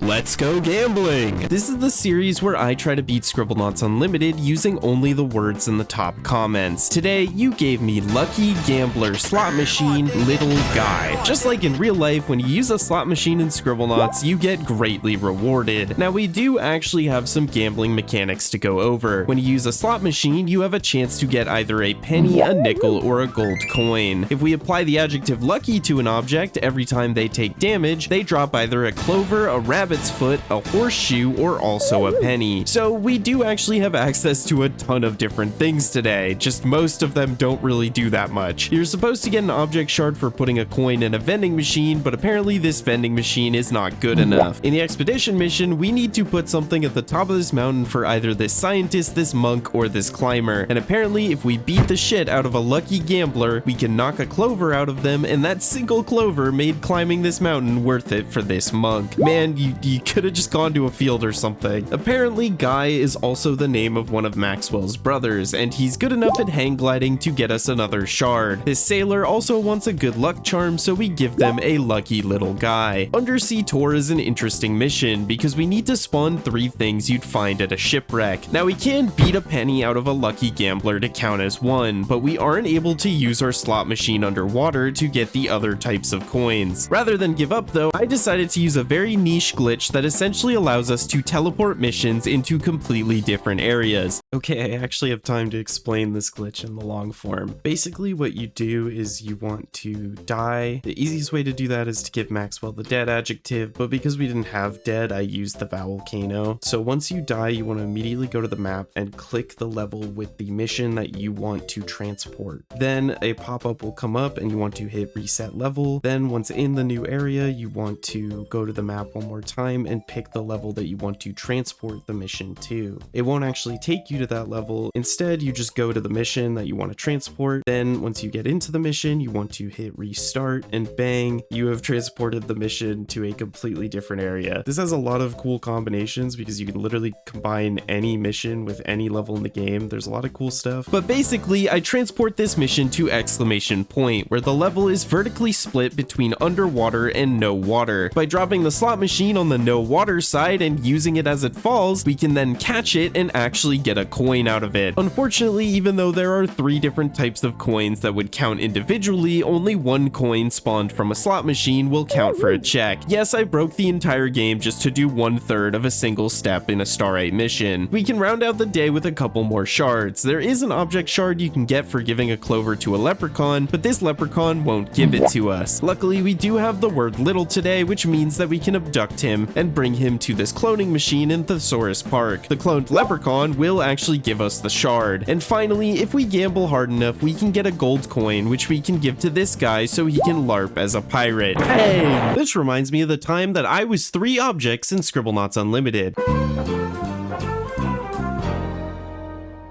Let's go gambling! This is the series where I try to beat Scribblenauts Unlimited using only the words in the top comments. Today, you gave me Lucky Gambler Slot Machine Little Guy. Just like in real life, when you use a slot machine in Scribblenauts, you get greatly rewarded. Now, we do actually have some gambling mechanics to go over. When you use a slot machine, you have a chance to get either a penny, a nickel, or a gold coin. If we apply the adjective lucky to an object, every time they take damage, they drop either a clover, a rabbit's foot, a horseshoe, or also a penny. So we do actually have access to a ton of different things today, just most of them don't really do that much. You're supposed to get an object shard for putting a coin in a vending machine, but apparently this vending machine is not good enough. In the expedition mission, we need to put something at the top of this mountain for either this scientist, this monk, or this climber. And apparently if we beat the shit out of a lucky gambler, we can knock a clover out of them, and that single clover made climbing this mountain worth it for this monk. Man, you could have just gone to a field or something. Apparently, Guy is also the name of one of Maxwell's brothers, and he's good enough at hang gliding to get us another shard. This sailor also wants a good luck charm, so we give them a lucky little guy. Undersea tour is an interesting mission because we need to spawn 3 things you'd find at a shipwreck. Now, we can beat a penny out of a lucky gambler to count as 1, but we aren't able to use our slot machine underwater to get the other types of coins. Rather than give up though, I decided to use a very niche glitch that essentially allows us to teleport missions into completely different areas. Okay, I actually have time to explain this glitch in the long form. Basically, what you do is you want to die. The easiest way to do that is to give Maxwell the dead adjective, but because we didn't have dead, I used the volcano. So once you die, you want to immediately go to the map and click the level with the mission that you want to transport. Then a pop-up will come up and you want to hit reset level. Then once in the new area, you want to go to the map one more time and pick the level that you want to transport the mission to. It won't actually take you to completed that level. Instead, you just go to the mission that you want to transport. Then once you get into the mission, you want to hit restart, and bang, you have transported the mission to a completely different area. This has a lot of cool combinations because you can literally combine any mission with any level in the game. There's a lot of cool stuff. But basically, I transport this mission to Exclamation Point, where the level is vertically split between underwater and no water. By dropping the slot machine on the no water side and using it as it falls, we can then catch it and actually get a coin out of it. Unfortunately, even though there are 3 different types of coins that would count individually, only 1 coin spawned from a slot machine will count for a check. Yes, I broke the entire game just to do 1/3 of a single step in a Star 8 mission. We can round out the day with a couple more shards. There is an object shard you can get for giving a clover to a leprechaun, but this leprechaun won't give it to us. Luckily, we do have the word little today, which means that we can abduct him and bring him to this cloning machine in Thesaurus Park. The cloned leprechaun will actually give us the shard. And finally, if we gamble hard enough, we can get a gold coin, which we can give to this guy so he can LARP as a pirate. Hey! This reminds me of the time that I was 3 objects in Scribblenauts Unlimited.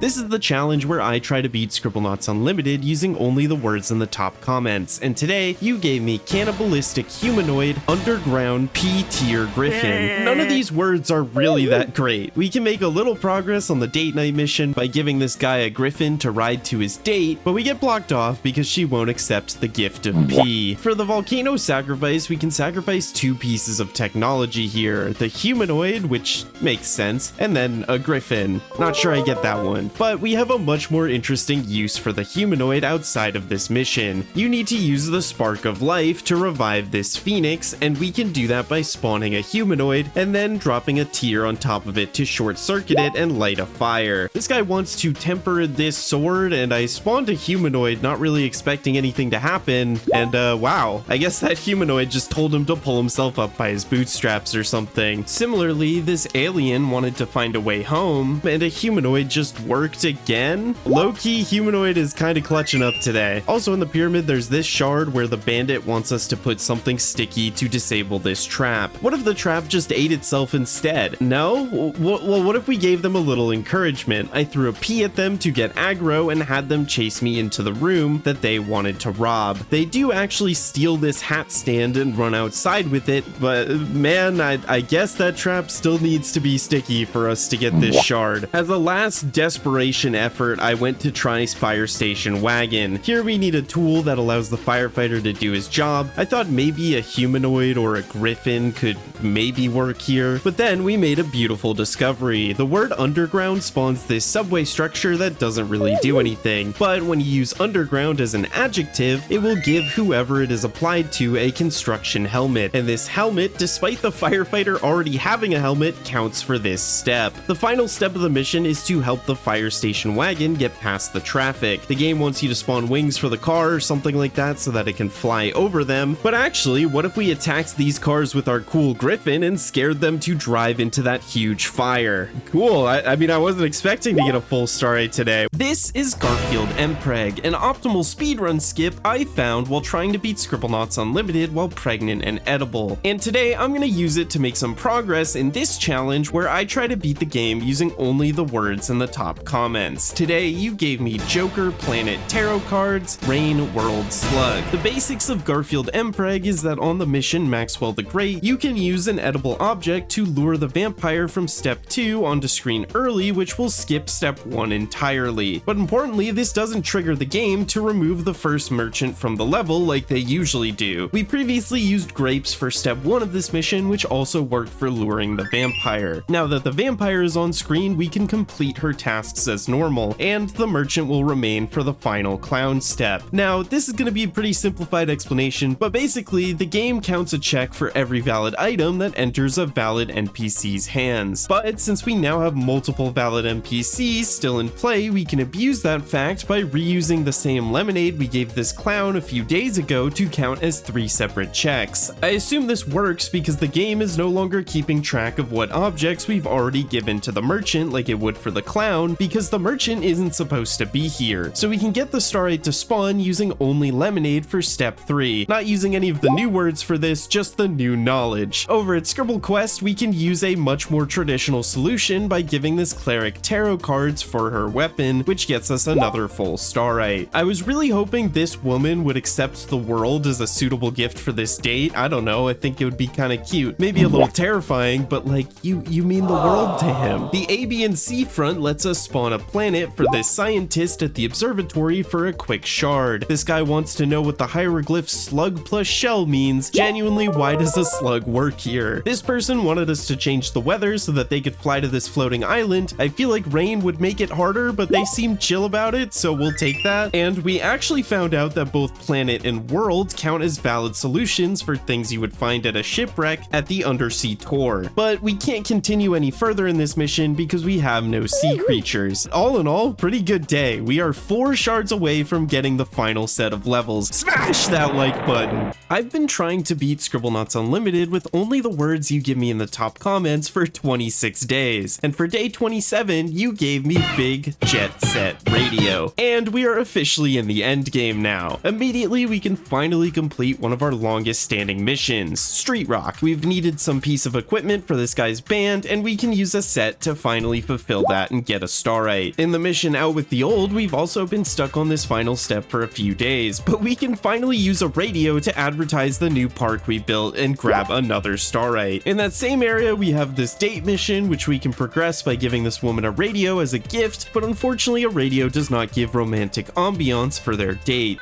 This is the challenge where I try to beat Scribblenauts Unlimited using only the words in the top comments, and today you gave me cannibalistic humanoid, underground, P-tier griffin. None of these words are really that great. We can make a little progress on the date night mission by giving this guy a griffin to ride to his date, but we get blocked off because she won't accept the gift of P. For the volcano sacrifice, we can sacrifice 2 pieces of technology here, the humanoid, which makes sense, and then a griffin. Not sure I get that one. But we have a much more interesting use for the humanoid outside of this mission. You need to use the spark of life to revive this phoenix, and we can do that by spawning a humanoid and then dropping a tier on top of it to short circuit it and light a fire. This guy wants to temper this sword, and I spawned a humanoid not really expecting anything to happen, and wow, I guess that humanoid just told him to pull himself up by his bootstraps or something. Similarly, this alien wanted to find a way home, and a humanoid just worked again? Low-key, humanoid is kind of clutching up today. Also in the pyramid, there's this shard where the bandit wants us to put something sticky to disable this trap. What if the trap just ate itself instead? No? Well, what if we gave them a little encouragement? I threw a P at them to get aggro and had them chase me into the room that they wanted to rob. They do actually steal this hat stand and run outside with it, but man, I guess that trap still needs to be sticky for us to get this shard. As a last desperate effort, I went to try Fire Station Wagon. Here we need a tool that allows the firefighter to do his job. I thought maybe a humanoid or a griffin could maybe work here, but then we made a beautiful discovery. The word underground spawns this subway structure that doesn't really do anything, but when you use underground as an adjective, it will give whoever it is applied to a construction helmet, and this helmet, despite the firefighter already having a helmet, counts for this step. The final step of the mission is to help the Fire Station Wagon get past the traffic. The game wants you to spawn wings for the car or something like that so that it can fly over them, but actually, what if we attacked these cars with our cool griffin and scared them to drive into that huge fire? Cool. I mean, I wasn't expecting to get a full star 8 today. This is Garfield Mpreg, an optimal speedrun skip I found while trying to beat Scribblenauts Unlimited while pregnant and edible. And today, I'm gonna use it to make some progress in this challenge where I try to beat the game using only the words in the top comments. Today, you gave me Joker, Planet, Tarot cards, Rain, World, Slug. The basics of Garfield Mpreg is that on the mission Maxwell the Great, you can use an edible object to lure the vampire from step 2 onto screen early, which will skip step 1 entirely. But importantly, this doesn't trigger the game to remove the first merchant from the level like they usually do. We previously used grapes for step 1 of this mission, which also worked for luring the vampire. Now that the vampire is on screen, we can complete her tasks as normal, and the merchant will remain for the final clown step. Now, this is going to be a pretty simplified explanation, but basically, the game counts a check for every valid item that enters a valid NPC's hands. But since we now have multiple valid NPCs still in play, we can abuse that fact by reusing the same lemonade we gave this clown a few days ago to count as 3 separate checks. I assume this works because the game is no longer keeping track of what objects we've already given to the merchant like it would for the clown, because the merchant isn't supposed to be here. So we can get the starite to spawn using only lemonade for step 3, not using any of the new words for this, just the new knowledge. Over at Scribble Quest, we can use a much more traditional solution by giving this cleric tarot cards for her weapon, which gets us another full starite. I was really hoping this woman would accept the world as a suitable gift for this date. I don't know, I think it would be kind of cute. Maybe a little terrifying, but like, you mean the world to him. The A, B, and C front lets us spawn a planet for this scientist at the observatory for a quick shard. This guy wants to know what the hieroglyph slug plus shell means. Genuinely, why does a slug work here? This person wanted us to change the weather so that they could fly to this floating island. I feel like rain would make it harder, but they seem chill about it, so we'll take that. And we actually found out that both planet and world count as valid solutions for things you would find at a shipwreck at the undersea tour. But we can't continue any further in this mission because we have no sea creatures. All in all, pretty good day. We are 4 shards away from getting the final set of levels. Smash that like button! I've been trying to beat Scribblenauts Unlimited with only the words you give me in the top comments for 26 days. And for day 27, you gave me Big Jet Set Radio. And we are officially in the end game now. Immediately, we can finally complete one of our longest standing missions, Street Rock. We've needed some piece of equipment for this guy's band, and we can use a set to finally fulfill that and get a starite. In the mission Out with the Old, we've also been stuck on this final step for a few days, but we can finally use a radio to advertise the new park we built and grab another starite. In that same area, we have this date mission, which we can progress by giving this woman a radio as a gift, but unfortunately a radio does not give romantic ambiance for their date.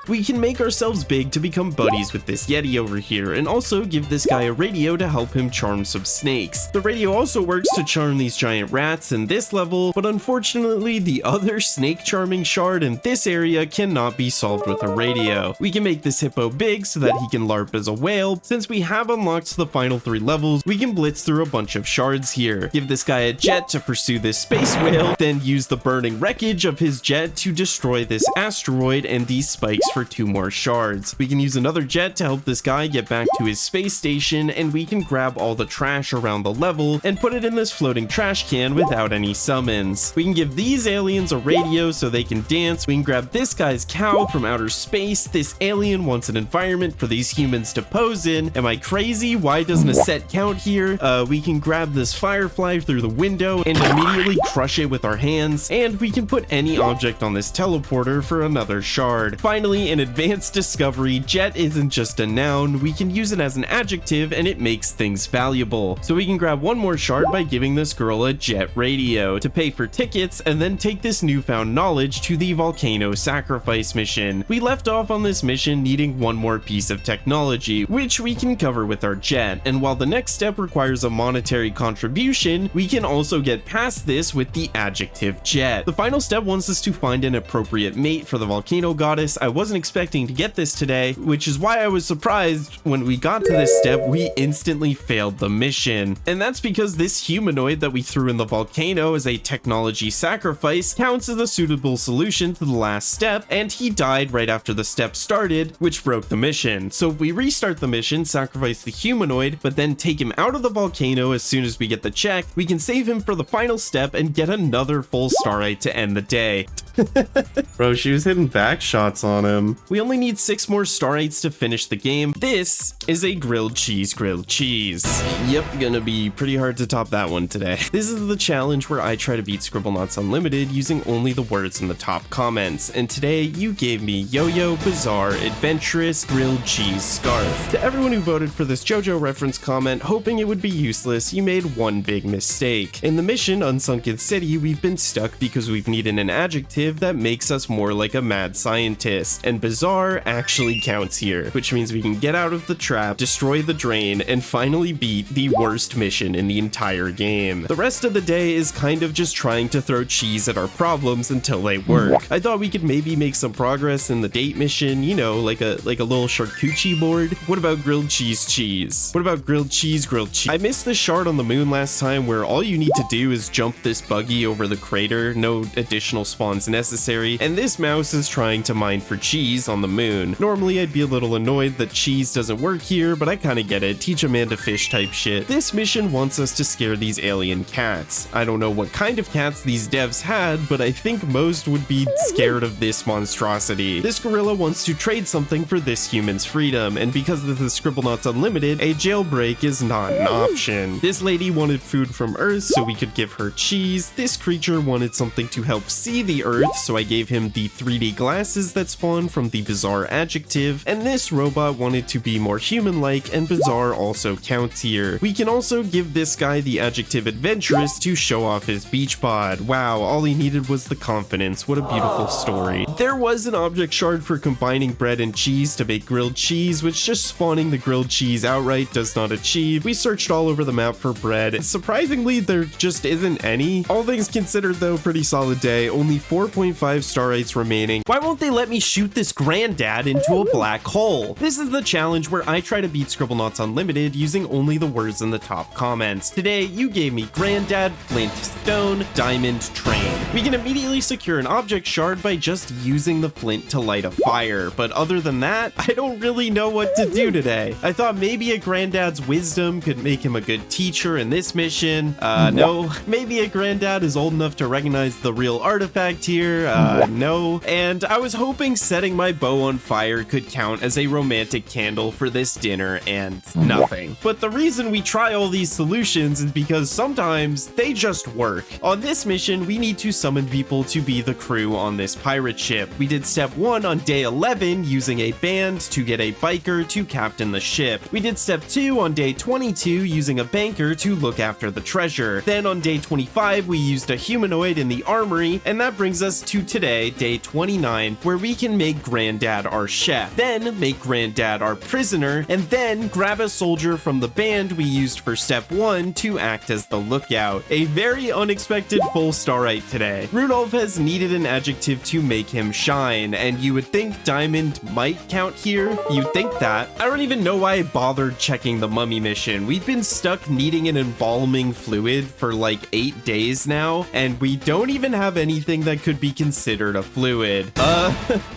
We can make ourselves big to become buddies with this Yeti over here, and also give this guy a radio to help him charm some snakes. The radio also works to charm these giant rats in this level, but unfortunately the other snake charming shard in this area cannot be solved with a radio. We can make this hippo big so that he can LARP as a whale. Since we have unlocked the final 3 levels, we can blitz through a bunch of shards here. Give this guy a jet to pursue this space whale, then use the burning wreckage of his jet to destroy this asteroid and these spikes for 2 more shards. We can use another jet to help this guy get back to his space station, and we can grab all the trash around the level and put it in this floating trash can without any summons. We can give these aliens a radio so they can dance. We can grab this guy's cow from outer space. This alien wants an environment for these humans to pose in. Am I crazy? Why doesn't a set count here? We can grab this firefly through the window and immediately crush it with our hands, and we can put any object on this teleporter for another shard. Finally, in advanced discovery, jet isn't just a noun, we can use it as an adjective and it makes things valuable. So we can grab one more shard by giving this girl a jet radio to pay for tickets, and then take this newfound knowledge to the volcano sacrifice mission. We left off on this mission needing one more piece of technology, which we can cover with our jet, and while the next step requires a monetary contribution, we can also get past this with the adjective jet. The final step wants us to find an appropriate mate for the volcano goddess. I wasn't expecting to get this today, which is why I was surprised when we got to this step, we instantly failed the mission. And that's because this humanoid that we threw in the volcano as a technology sacrifice counts as a suitable solution to the last step, and he died right after the step started, which broke the mission. So if we restart the mission, sacrifice the humanoid, but then take him out of the volcano as soon as we get the check, we can save him for the final step and get another full starite to end the day. Bro, she was hitting back shots on him. We only need 6 more starites to finish the game. This is a grilled cheese. Yep, gonna be pretty hard to top that one today. This is the challenge where I try to beat Scribblenauts Unlimited using only the words in the top comments. And today you gave me Yo-Yo, Bizarre, Adventurous, Grilled Cheese, Scarf. To everyone who voted for this JoJo reference comment, hoping it would be useless, you made one big mistake. In the mission Unsunken City, we've been stuck because we've needed an adjective that makes us more like a mad scientist, and bizarre actually counts here, which means we can get out of the trap, destroy the drain, and finally beat the worst mission in the entire game. The rest of the day is kind of just trying to throw cheese at our problems until they work. I thought we could maybe make some progress in the date mission, you know, like a little charcuterie board. What about grilled cheese? What about grilled cheese? I missed the shard on the moon last time where all you need to do is jump this buggy over the crater, no additional spawns necessary, and this mouse is trying to mine for cheese cheese on the moon. Normally I'd be a little annoyed that cheese doesn't work here, but I kinda get it, teach a man to fish type shit. This mission wants us to scare these alien cats. I don't know what kind of cats these devs had, but I think most would be scared of this monstrosity. This gorilla wants to trade something for this human's freedom, and because of the Scribblenauts Unlimited, a jailbreak is not an option. This lady wanted food from Earth, so we could give her cheese. This creature wanted something to help see the Earth, so I gave him the 3D glasses that spawn from the bizarre adjective, and this robot wanted to be more human-like, and bizarre also counts here. We can also give this guy the adjective adventurous to show off his beach bod. Wow, all he needed was the confidence. What a beautiful story. There was an object shard for combining bread and cheese to make grilled cheese, which just spawning the grilled cheese outright does not achieve. We searched all over the map for bread. Surprisingly, there just isn't any. All things considered though, pretty solid day. Only 4.5 starites remaining. Why won't they let me shoot this granddad into a black hole? This is the challenge where I try to beat Scribblenauts Unlimited using only the words in the top comments. Today, you gave me granddad, flint, stone, diamond, train. We can immediately secure an object shard by just using the flint to light a fire, but other than that, I don't really know what to do today. I thought maybe a granddad's wisdom could make him a good teacher in this mission. No. Maybe a granddad is old enough to recognize the real artifact here. No. And I was hoping setting my bow on fire could count as a romantic candle for this dinner, and nothing. But the reason we try all these solutions is because sometimes they just work. On this mission, we need to summon people to be the crew on this pirate ship. We did step 1 on day 11 using a band to get a biker to captain the ship. We did step 2 on day 22 using a banker to look after the treasure. Then on day 25, we used a humanoid in the armory, and that brings us to today, day 29, where we can make Granddad our chef, then make Granddad our prisoner, and then grab a soldier from the band we used for step 1 to act as the lookout. A very unexpected full starite today. Rudolph has needed an adjective to make him shine, and you would think diamond might count here. You'd think that. I don't even know why I bothered checking the mummy mission. We've been stuck needing an embalming fluid for like 8 days now, and we don't even have anything that could be considered a fluid.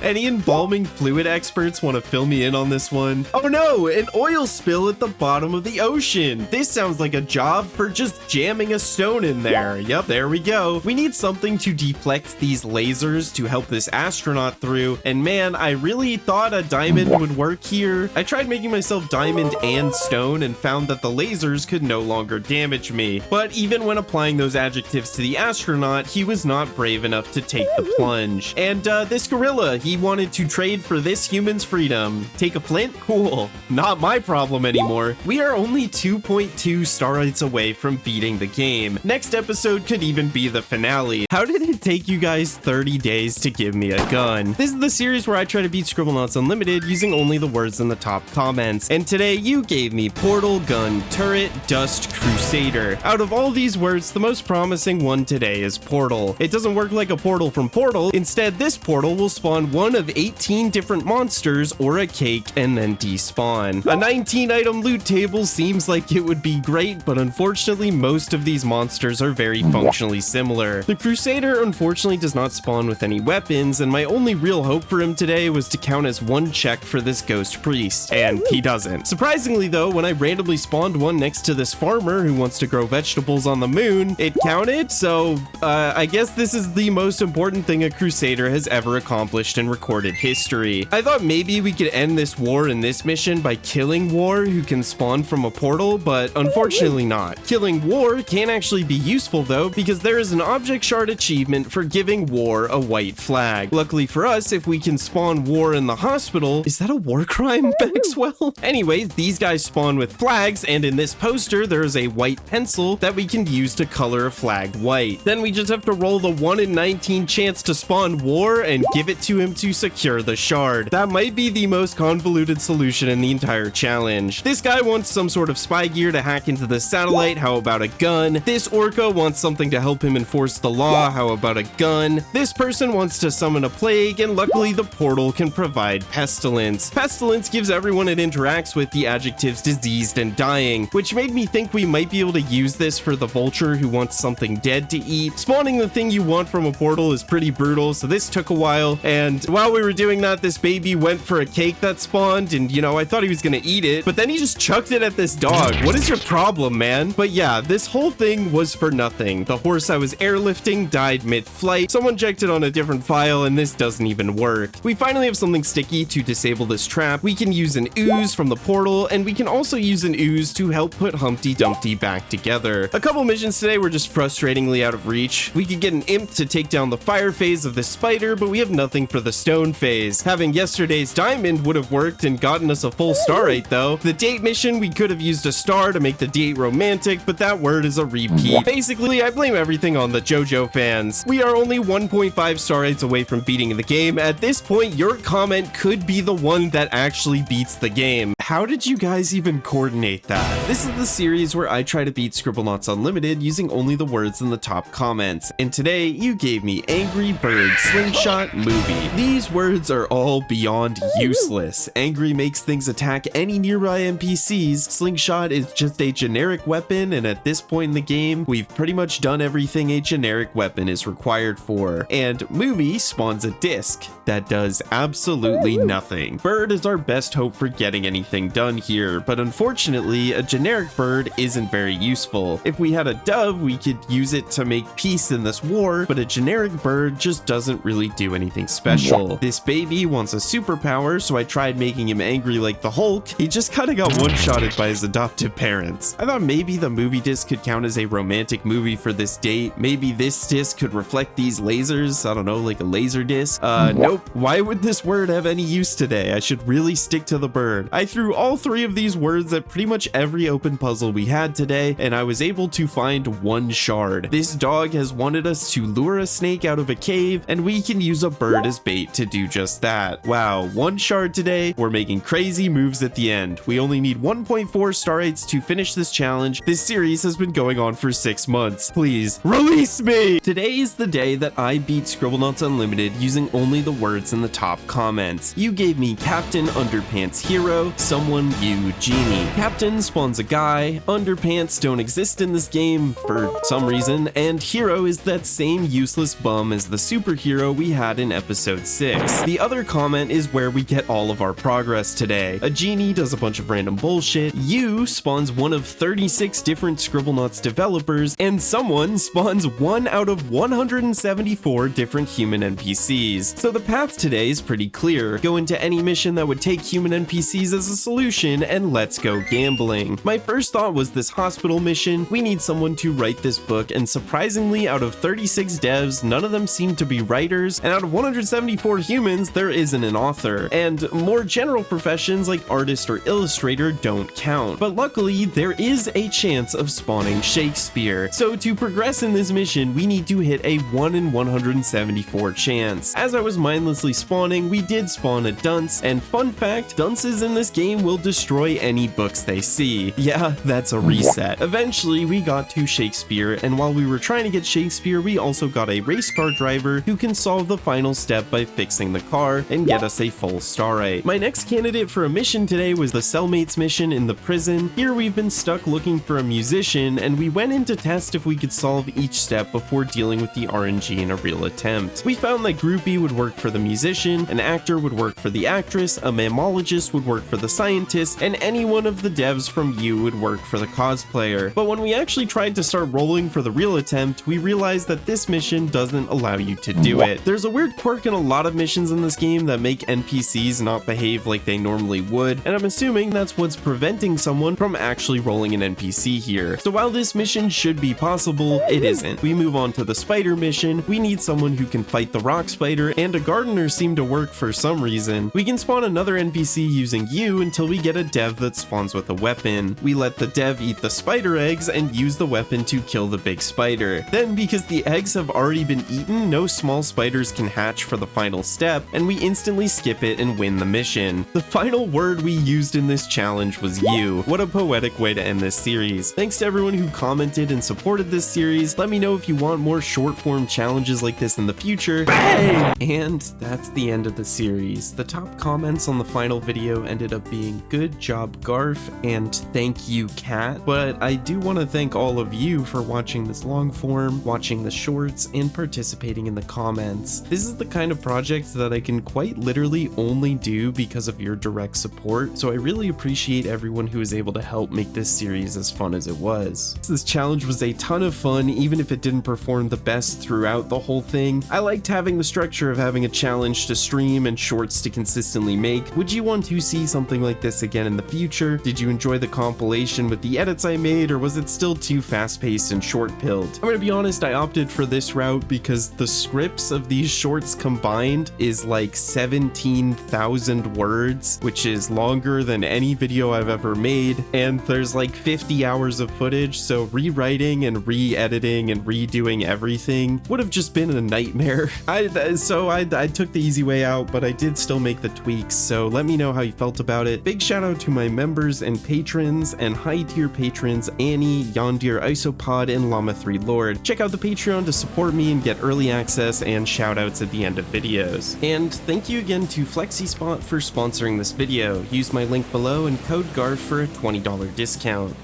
Any embalming fluid experts want to fill me in on this one? Oh no, an oil spill at the bottom of the ocean. This sounds like a job for just jamming a stone in there. Yep, there we go. We need something to deflect these lasers to help this astronaut through, and man, I really thought a diamond would work here. I tried making myself diamond and stone and found that the lasers could no longer damage me. But even when applying those adjectives to the astronaut, he was not brave enough to take the plunge. And this gorilla, he wanted to trade for this human's freedom. Take a flint? Cool. Not my problem anymore. We are only 2.2 starites away from beating the game. Next episode could even be the finale. How did it take you guys 30 days to give me a gun? This is the series where I try to beat Scribblenauts Unlimited using only the words in the top comments. And today you gave me portal, gun, turret, dust, crusader. Out of all these words, the most promising one today is portal. It doesn't work like a portal from Portal. Instead, this portal will spawn one of 18 different monsters or a cake and then despawn. A 19 item loot table seems like it would be great, but unfortunately most of these monsters are very functionally similar. The crusader unfortunately does not spawn with any weapons, and my only real hope for him today was to count as one check for this ghost priest, and he doesn't. Surprisingly though, when I randomly spawned one next to this farmer who wants to grow vegetables on the moon, it counted. So I guess this is the most important thing a crusader has ever accomplished in recorded history. I thought maybe we could end this war in this mission by killing War, who can spawn from a portal, but unfortunately not. Killing War can actually be useful though, because there is an object shard achievement for giving War a white flag. Luckily for us, if we can spawn War in the hospital, is that a war crime, Maxwell? Anyways, these guys spawn with flags, and in this poster, there is a white pencil that we can use to color a flag white. Then we just have to roll the 1 in 19 chance to spawn War and give it to him to secure the shard. That might be the most convoluted solution in the entire challenge. This guy wants some sort of spy gear to hack into the satellite. How about a gun? This orca wants something to help him enforce the law. How about a gun? This person wants to summon a plague, and luckily the portal can provide pestilence. Pestilence gives everyone it interacts with the adjectives diseased and dying, which made me think we might be able to use this for the vulture who wants something dead to eat. Spawning the thing you want from a portal is pretty brutal, so this took a while, and while while we were doing that, this baby went for a cake that spawned, and you know, I thought he was gonna eat it, but then he just chucked it at this dog. What is your problem, man? But yeah, this whole thing was for nothing. The horse I was airlifting died mid-flight. Someone checked it on a different file, and this doesn't even work. We finally have something sticky to disable this trap. We can use an ooze from the portal, and we can also use an ooze to help put Humpty Dumpty back together. A couple missions today were just frustratingly out of reach. We could get an imp to take down the fire phase of the spider, but we have nothing for the stone phase. Having yesterday's diamond would have worked and gotten us a full star rate though. The date mission, we could have used a star to make the date romantic, but that word is a repeat. Basically, I blame everything on the JoJo fans. We are only 1.5 star rates away from beating the game. At this point, your comment could be the one that actually beats the game. How did you guys even coordinate that? This is the series where I try to beat Scribblenauts Unlimited using only the words in the top comments. And today, you gave me Angry Bird, Slingshot, Movie. These words are all beyond useless. Angry makes things attack any nearby NPCs. Slingshot is just a generic weapon, and at this point in the game, we've pretty much done everything a generic weapon is required for. And Movie spawns a disc that does absolutely nothing. Bird is our best hope for getting anything done here, but unfortunately, a generic bird isn't very useful. If we had a dove, we could use it to make peace in this war, but a generic bird just doesn't really do anything special. This baby wants a superpower, so I tried making him angry like the Hulk. He just kinda got one-shotted by his adoptive parents. I thought maybe the movie disc could count as a romantic movie for this date. Maybe this disc could reflect these lasers. I don't know, like a laser disc. Nope. Why would this word have any use today? I should really stick to the bird. I threw all three of these words at pretty much every open puzzle we had today, and I was able to find one shard. This dog has wanted us to lure a snake out of a cave, and we can use a bird as bait to do just that. Wow, one shard today. We're making crazy moves at the end. We only need 1.4 star rates to finish this challenge. This series has been going on for 6 months. Please, release me! Today is the day that I beat Scribblenauts Unlimited using only the words in the top comments. You gave me Captain Underpants Hero, Someone You Genie. Captain spawns a guy, Underpants don't exist in this game for some reason, and Hero is that same useless bum as the superhero we had in episode 6. The other comment is where we get all of our progress today. A genie does a bunch of random bullshit, You spawns one of 36 different Scribblenauts developers, and Someone spawns 1 out of 174 different human NPCs. So the path today is pretty clear. Go into any mission that would take human NPCs as a solution, and let's go gambling. My first thought was this hospital mission. We need someone to write this book, and surprisingly, out of 36 devs, none of them seem to be writers, and out of 174 humans, there isn't an author. And more general professions like artist or illustrator don't count. But luckily, there is a chance of spawning Shakespeare. So to progress in this mission, we need to hit a 1 in 174 chance. As I was mindlessly spawning, we did spawn a dunce, and fun fact, dunces in this game will destroy any books they see. Yeah, that's a reset. Eventually, we got to Shakespeare, and while we were trying to get Shakespeare, we also got a race car driver who can solve the final step by fixing the car and get us a full star rate. My next candidate for a mission today was the Cellmates mission in the prison. Here we've been stuck looking for a musician, and we went in to test if we could solve each step before dealing with the RNG in a real attempt. We found that groupie would work for the musician, an actor would work for the actress, a mammologist would work for the scientist, and any one of the devs from You would work for the cosplayer. But when we actually tried to start rolling for the real attempt, we realized that this mission doesn't allow you to do it. There's a weird quirk in a lot of missions in this game that make NPCs not behave like they normally would, and I'm assuming that's what's preventing someone from actually rolling an NPC here. So while this mission should be possible, it isn't. We move on to the spider mission. We need someone who can fight the rock spider, and a gardener seemed to work for some reason. We can spawn another NPC using You until we get a dev that spawns with a weapon. We let the dev eat the spider eggs and use the weapon to kill the big spider. Then, because the eggs have already been eaten, no small spiders can hatch for the final step, and we instantly skip it and win the mission. The final word we used in this challenge was You. What a poetic way to end this series. Thanks to everyone who commented and supported this series. Let me know if you want more short form challenges like this in the future. Bang! And that's the end of the series. The top comments on the final video ended up being being good job Garf and thank you Cat, but I do want to thank all of you for watching this long form, watching the shorts, and participating in the comments. This is the kind of project that I can quite literally only do because of your direct support, so I really appreciate everyone who was able to help make this series as fun as it was. This challenge was a ton of fun, even if it didn't perform the best throughout the whole thing. I liked having the structure of having a challenge to stream and shorts to consistently make. Would you want to see something like this again in the future? Did you enjoy the compilation with the edits I made, or was it still too fast-paced and short-pilled? I'm gonna be honest, I opted for this route because the scripts of these shorts combined is like 17,000 words, which is longer than any video I've ever made, and there's like 50 hours of footage, so rewriting and re-editing and redoing everything would have just been a nightmare. I took the easy way out, but I did still make the tweaks, so let me know how you felt about it. Big shout out to my members and patrons, and high tier patrons Annie, Yondir, Isopod, and Llama3 Lord. Check out the Patreon to support me and get early access and shout outs at the end of videos. And thank you again to Flexispot for sponsoring this video. Use my link below and code GARF for a $20 discount.